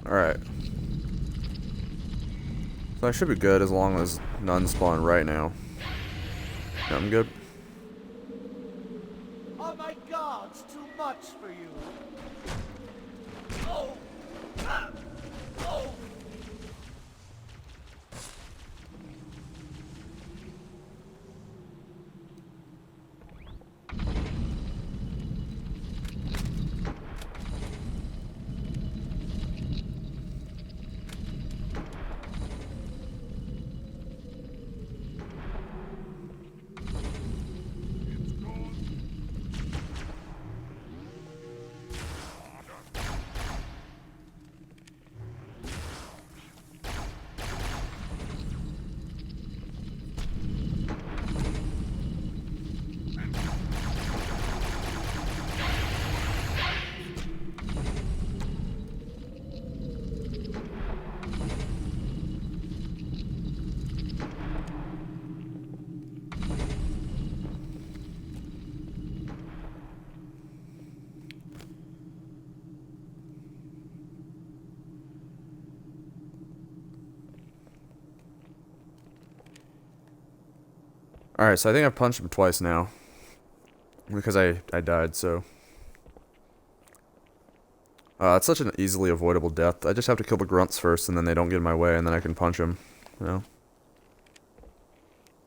Alright. So I should be good as long as none spawn right now. Yeah, I'm good. Are my guards too much for you? Oh! Ah! Oh! Alright, so I think I've punched him twice now. Because I died, so. It's such an easily avoidable death. I just have to kill the grunts first, and then they don't get in my way, and then I can punch him. You know?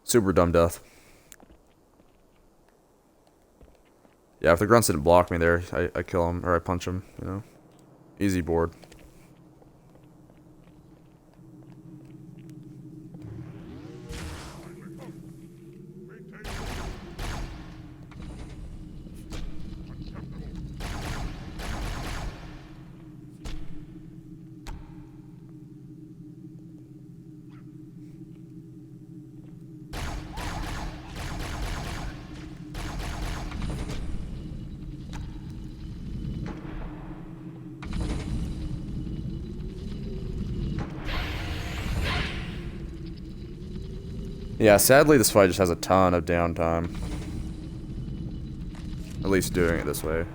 Super dumb death. Yeah, if the grunts didn't block me there, I kill him, or I punch him, you know? Easy board. Yeah, sadly this fight just has a ton of downtime. At least doing it this way.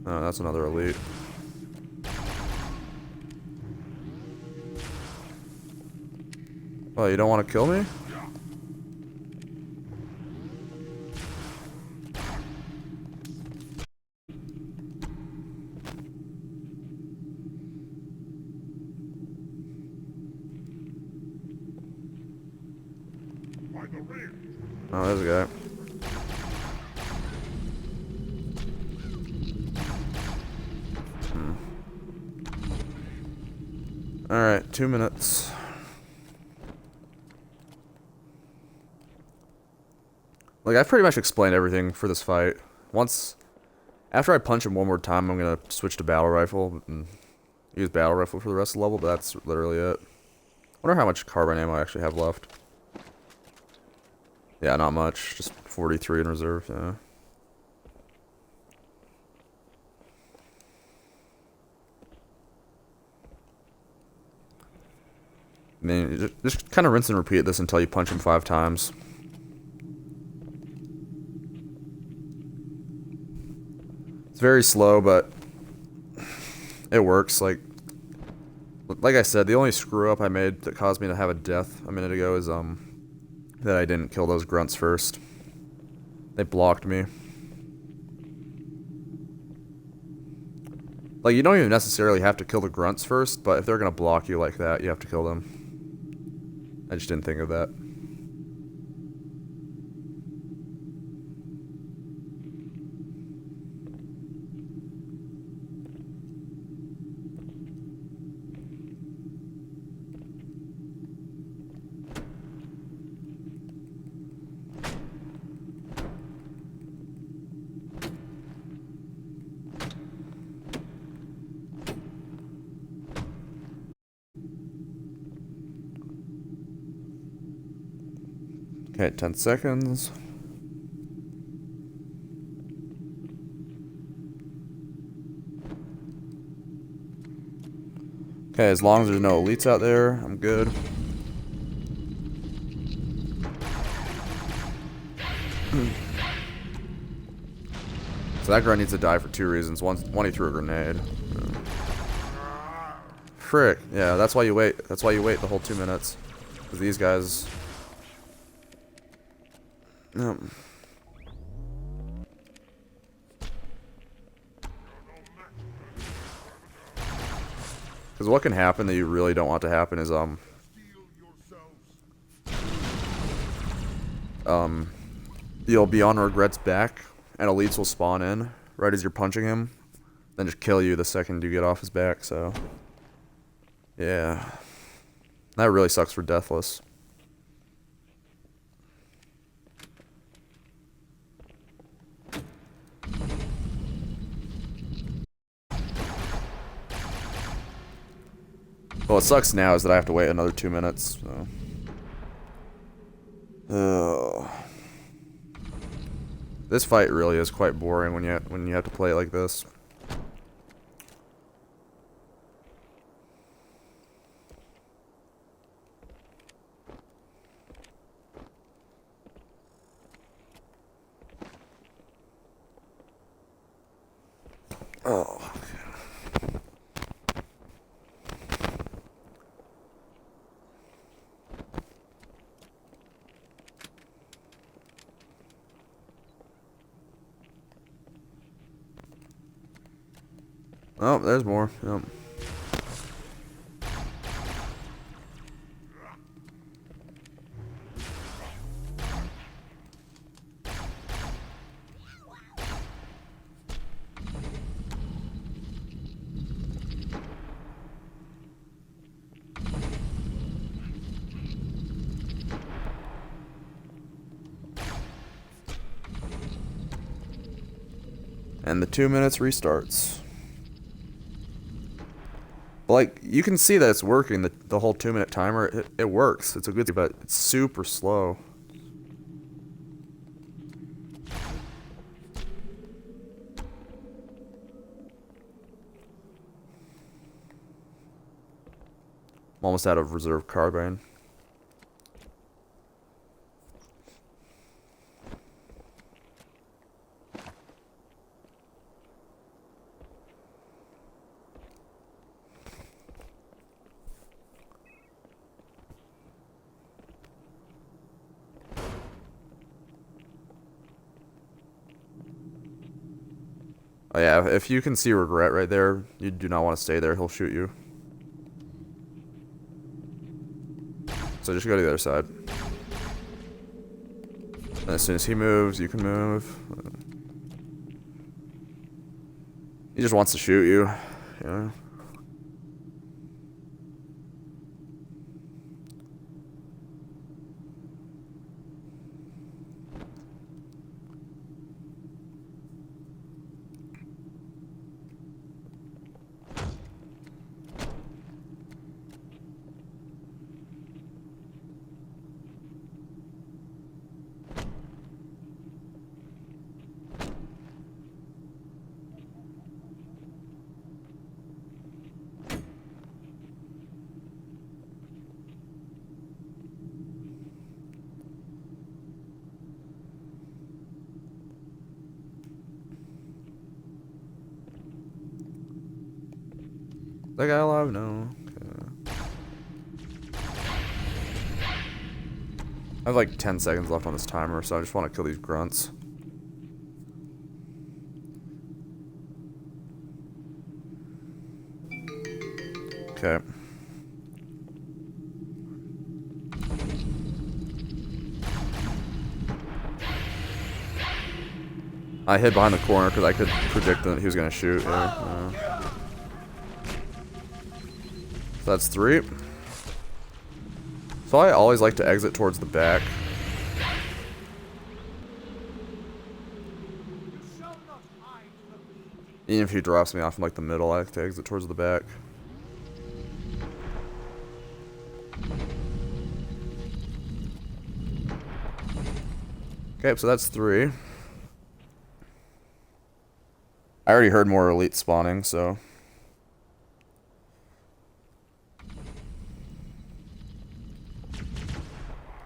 Oh, that's another elite. Oh, you don't want to kill me? Oh, there's a guy. Alright, 2 minutes. Like, I've pretty much explained everything for this fight. After I punch him one more time, I'm gonna switch to battle rifle and use battle rifle for the rest of the level, but that's literally it. Wonder how much carbine ammo I actually have left. Yeah, not much. Just 43 in reserve, yeah. I mean, just kind of rinse and repeat this until you punch him 5 times. It's very slow, but it works. Like I said, the only screw up I made that caused me to have a death a minute ago is that I didn't kill those grunts first. They blocked me. Like, you don't even necessarily have to kill the grunts first, but if they're gonna block you like that, you have to kill them. I just didn't think of that. Okay, 10 seconds. Okay, as long as there's no elites out there, I'm good. So that grunt needs to die for 2 reasons. One, he threw a grenade. Frick. Yeah, that's why you wait. That's why you wait the whole 2 minutes. Because these guys... Because what can happen that you really don't want to happen is you'll be on Regret's back and elites will spawn in right as you're punching him, then just kill you the second you get off his back. So yeah, that really sucks for Deathless. Well, what sucks now is that I have to wait another 2 minutes. So. This fight really is quite boring when you have to play it like this. Oh. Oh, there's more. Yep. And the 2 minutes restarts. But like, you can see that it's working, the whole 2 minute timer, it works. It's a good thing, but it's super slow. I'm almost out of reserve carbine. Oh, yeah, if you can see Regret right there, you do not want to stay there. He'll shoot you. So just go to the other side. And as soon as he moves, you can move. He just wants to shoot you. Yeah. That guy alive? No. Okay. I have like 10 seconds left on this timer, so I just want to kill these grunts. Okay. I hid behind the corner because I could predict that he was going to shoot. Yeah. So that's 3. So I always like to exit towards the back. Even if he drops me off in like the middle, I like to exit towards the back. Okay, so that's 3. I already heard more elite spawning, so.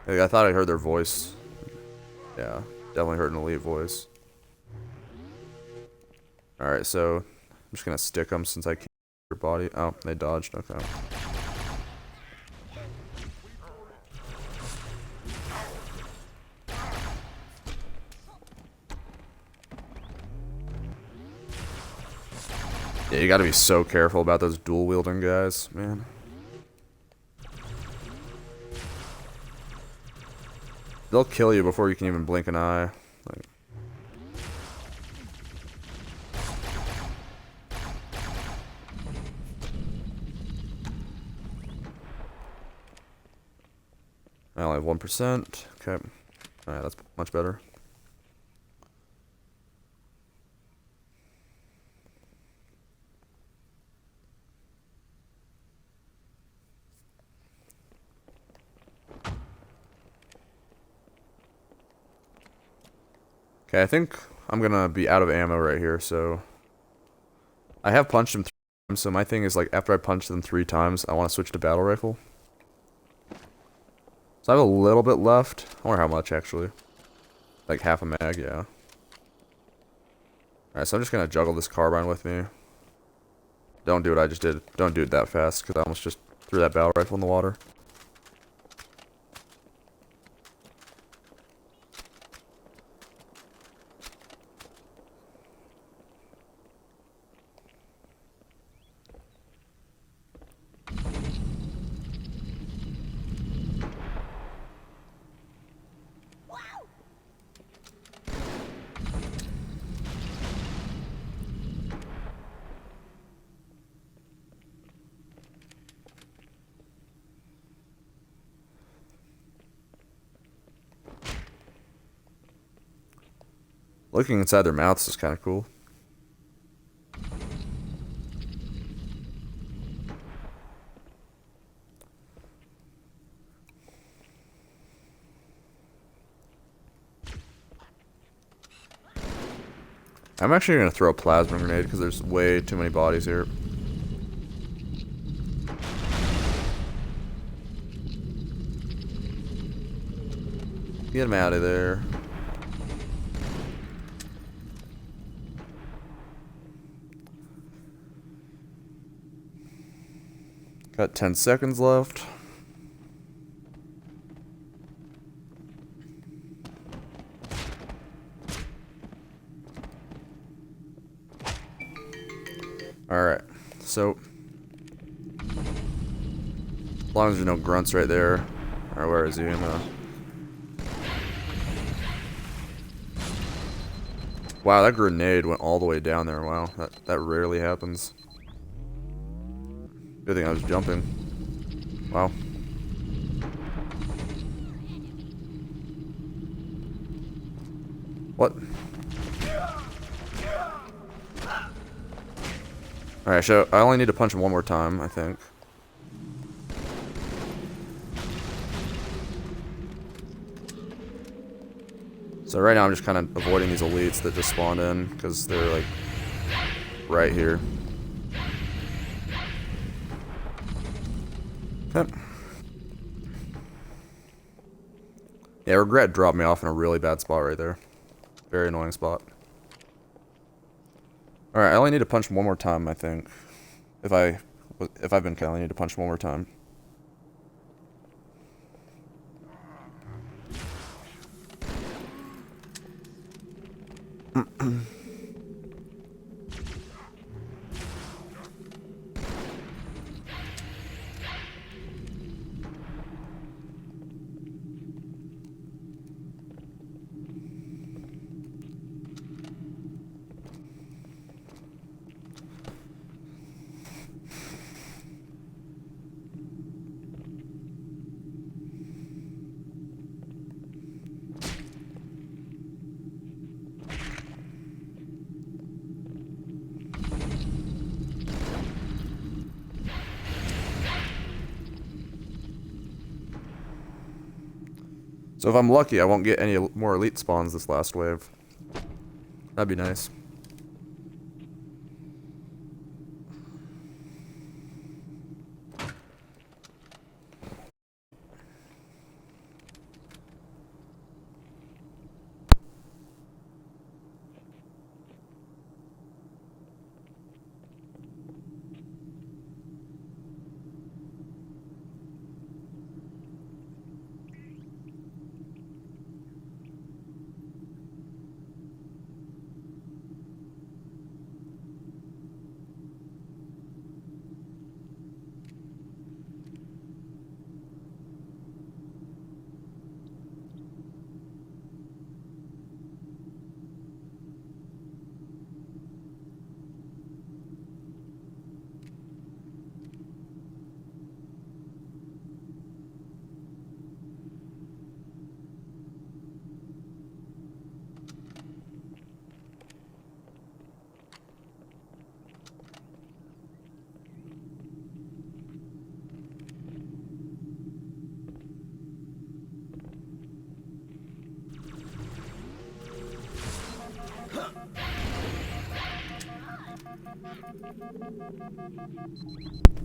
I thought I heard their voice. Yeah, definitely heard an elite voice. Alright, so I'm just gonna stick them since I can't see your body. Oh, they dodged. Okay. Yeah, you gotta be so careful about those dual wielding guys, man. They'll kill you before you can even blink an eye. Like, I only have 1%. Okay. Alright, that's much better. Okay, I think I'm gonna be out of ammo right here, so I have punched him 3 times, so my thing is like after I punch them 3 times, I want to switch to battle rifle. So I have a little bit left. I wonder how much actually. Like half a mag, yeah. Alright, so I'm just gonna juggle this carbine with me. Don't do what I just did. Don't do it that fast, because I almost just threw that battle rifle in the water. Looking inside their mouths is kind of cool. I'm actually going to throw a plasma grenade because there's way too many bodies here. Get him out of there. Got 10 seconds left. Alright, so as long as there's no grunts right there. Or where is he? Wow, that grenade went all the way down there. Wow, that rarely happens. Good thing I was jumping. Wow. What? Alright, so I only need to punch him one more time, I think. So right now I'm just kind of avoiding these elites that just spawned in, because they're like right here. Okay. Yeah, Regret dropped me off in a really bad spot right there. Very annoying spot. Alright, I only need to punch him one more time, I think. If I've been counting, I need to punch him one more time. So if I'm lucky, I won't get any more elite spawns this last wave. That'd be nice.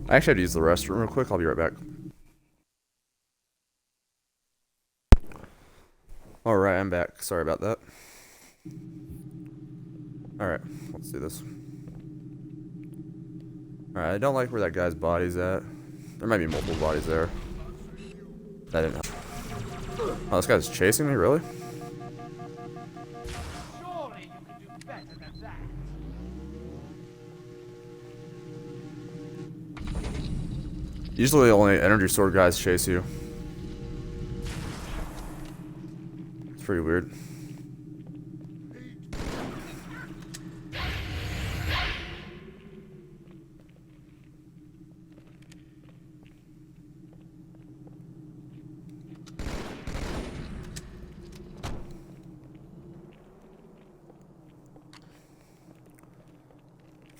I actually have to use the restroom real quick. I'll be right back. Alright, I'm back. Sorry about that. Alright, let's do this. Alright, I don't like where that guy's body's at. There might be multiple bodies there. That didn't help. Oh, this guy's chasing me? Really? Surely you can do better than that. Usually only energy sword guys chase you. It's pretty weird.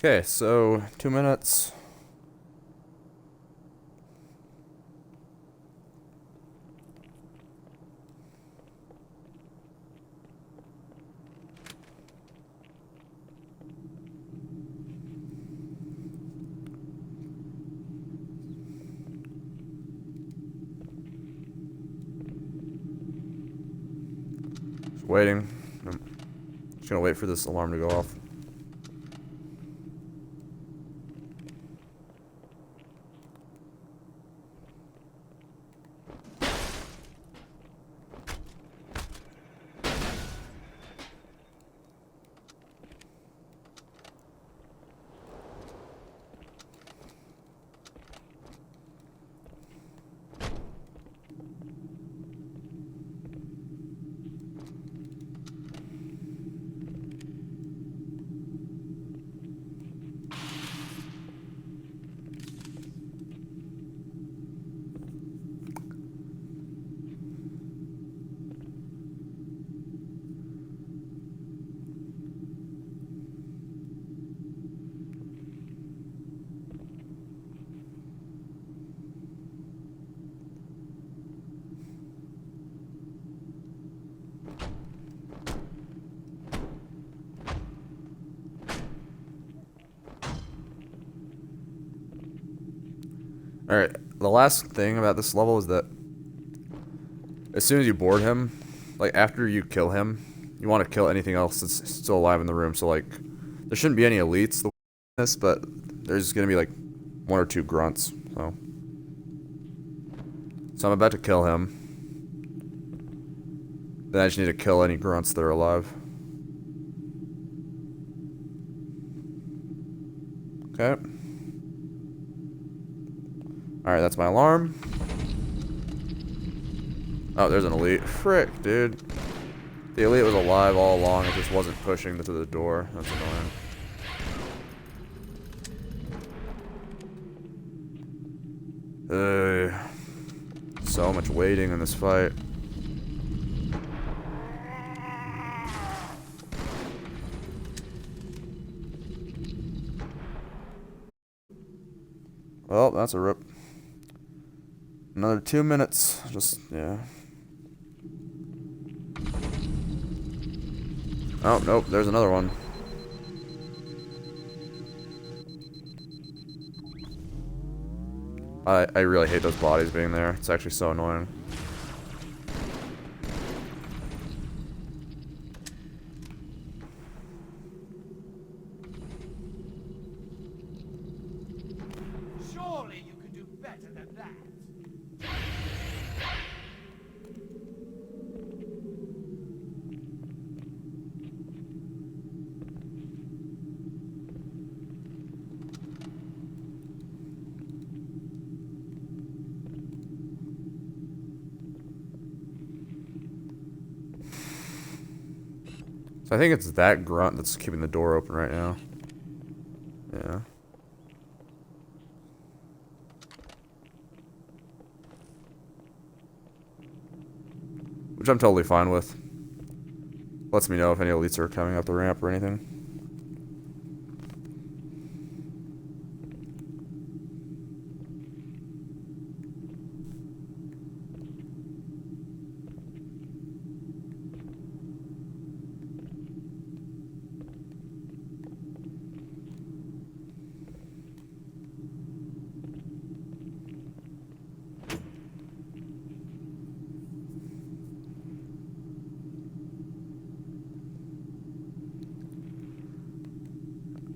Okay, so 2 minutes. Just waiting. I'm just gonna wait for this alarm to go off. Alright, the last thing about this level is that as soon as you board him, like after you kill him, you want to kill anything else that's still alive in the room. So like, there shouldn't be any elites, but there's gonna be like 1 or 2 grunts. So I'm about to kill him. Then I just need to kill any grunts that are alive. Okay. Alright, that's my alarm. Oh, there's an elite. Frick, dude. The elite was alive all along, it just wasn't pushing to the door. That's annoying. So much waiting in this fight. Well, that's a rip. Another 2 minutes. Just, yeah. Oh, nope, there's another one. I really hate those bodies being there. It's actually so annoying. Surely you can do better than that. So I think it's that grunt that's keeping the door open right now. Yeah. Which I'm totally fine with. Lets me know if any elites are coming up the ramp or anything.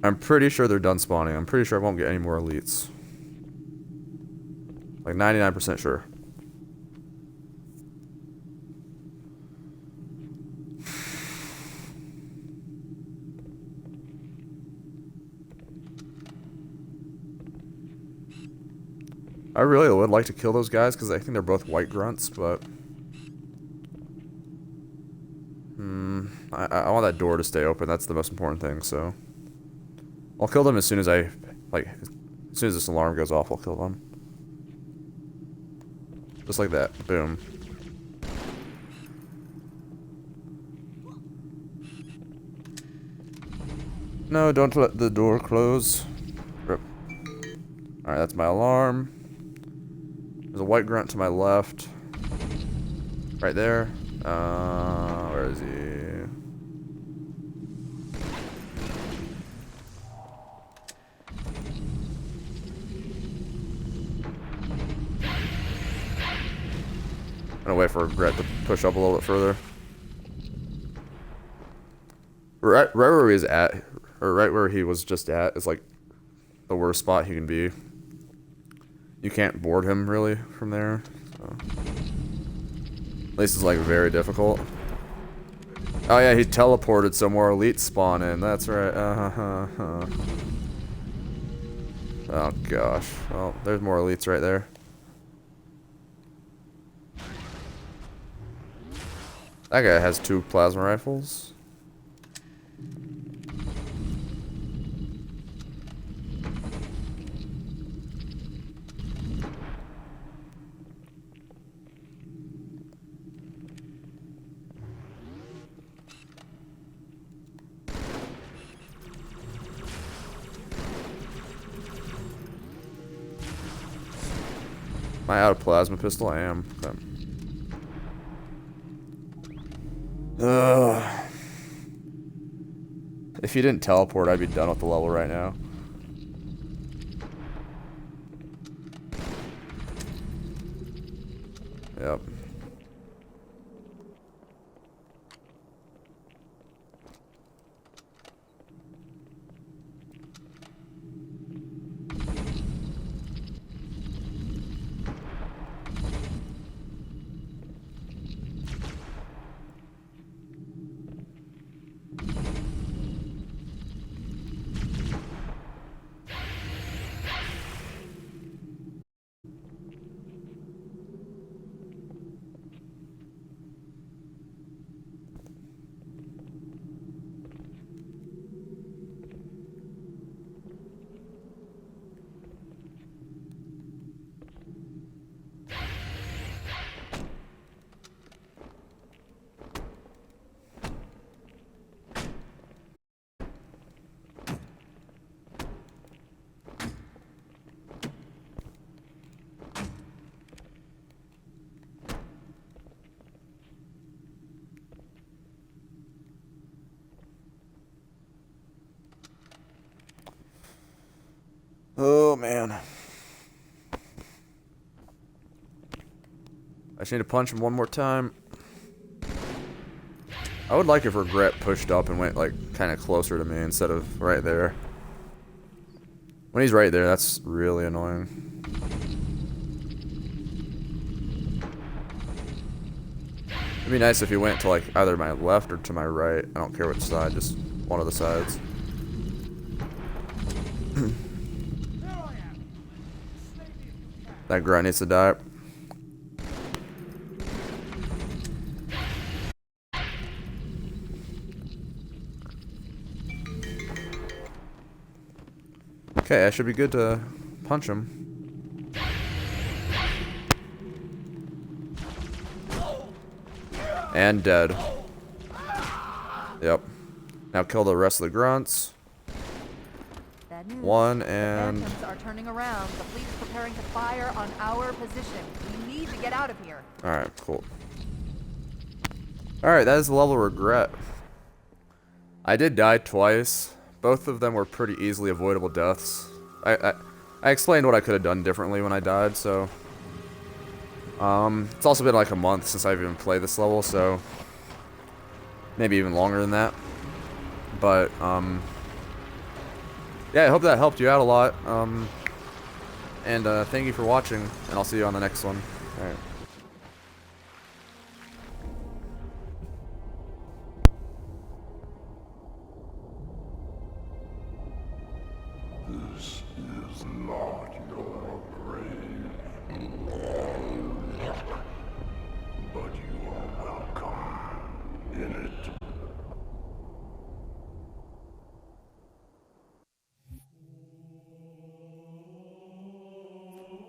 I'm pretty sure they're done spawning. I'm pretty sure I won't get any more elites. Like 99% sure. I really would like to kill those guys because I think they're both white grunts, but I want that door to stay open. That's the most important thing, so I'll kill them as soon as as soon as this alarm goes off, I'll kill them. Just like that. Boom. No, don't let the door close. Rip. Alright, that's my alarm. There's a white grunt to my left. Right there. Where is he? I'm gonna wait for Regret to push up a little bit further. Right where he was at, or right where he was just at, is like the worst spot he can be. You can't board him really from there. So. At least it's like very difficult. Oh yeah, he teleported so more elites spawn in. That's right. Oh gosh. Well, there's more elites right there. That guy has 2 plasma rifles. Am I out of plasma pistol? I am. Okay. If you didn't teleport, I'd be done with the level right now. Yep. Oh man. I just need to punch him one more time. I would like if Regret pushed up and went like kind of closer to me instead of right there. When he's right there, that's really annoying. It'd be nice if he went to like either my left or to my right. I don't care which side, just one of the sides. That grunt needs to die. Okay, I should be good to punch him. And dead. Yep. Now kill the rest of the grunts. Bad news. One The and... Phantoms are turning around. The fleet's preparing to fire on our position. We need to get out of here. Alright, cool. Alright, that is the level of Regret. I did die twice. Both of them were pretty easily avoidable deaths. I explained what I could have done differently when I died, so... it's also been like a month since I've even played this level, so... maybe even longer than that. But, yeah, I hope that helped you out a lot. And thank you for watching, and I'll see you on the next one. Alright. This is not your grave.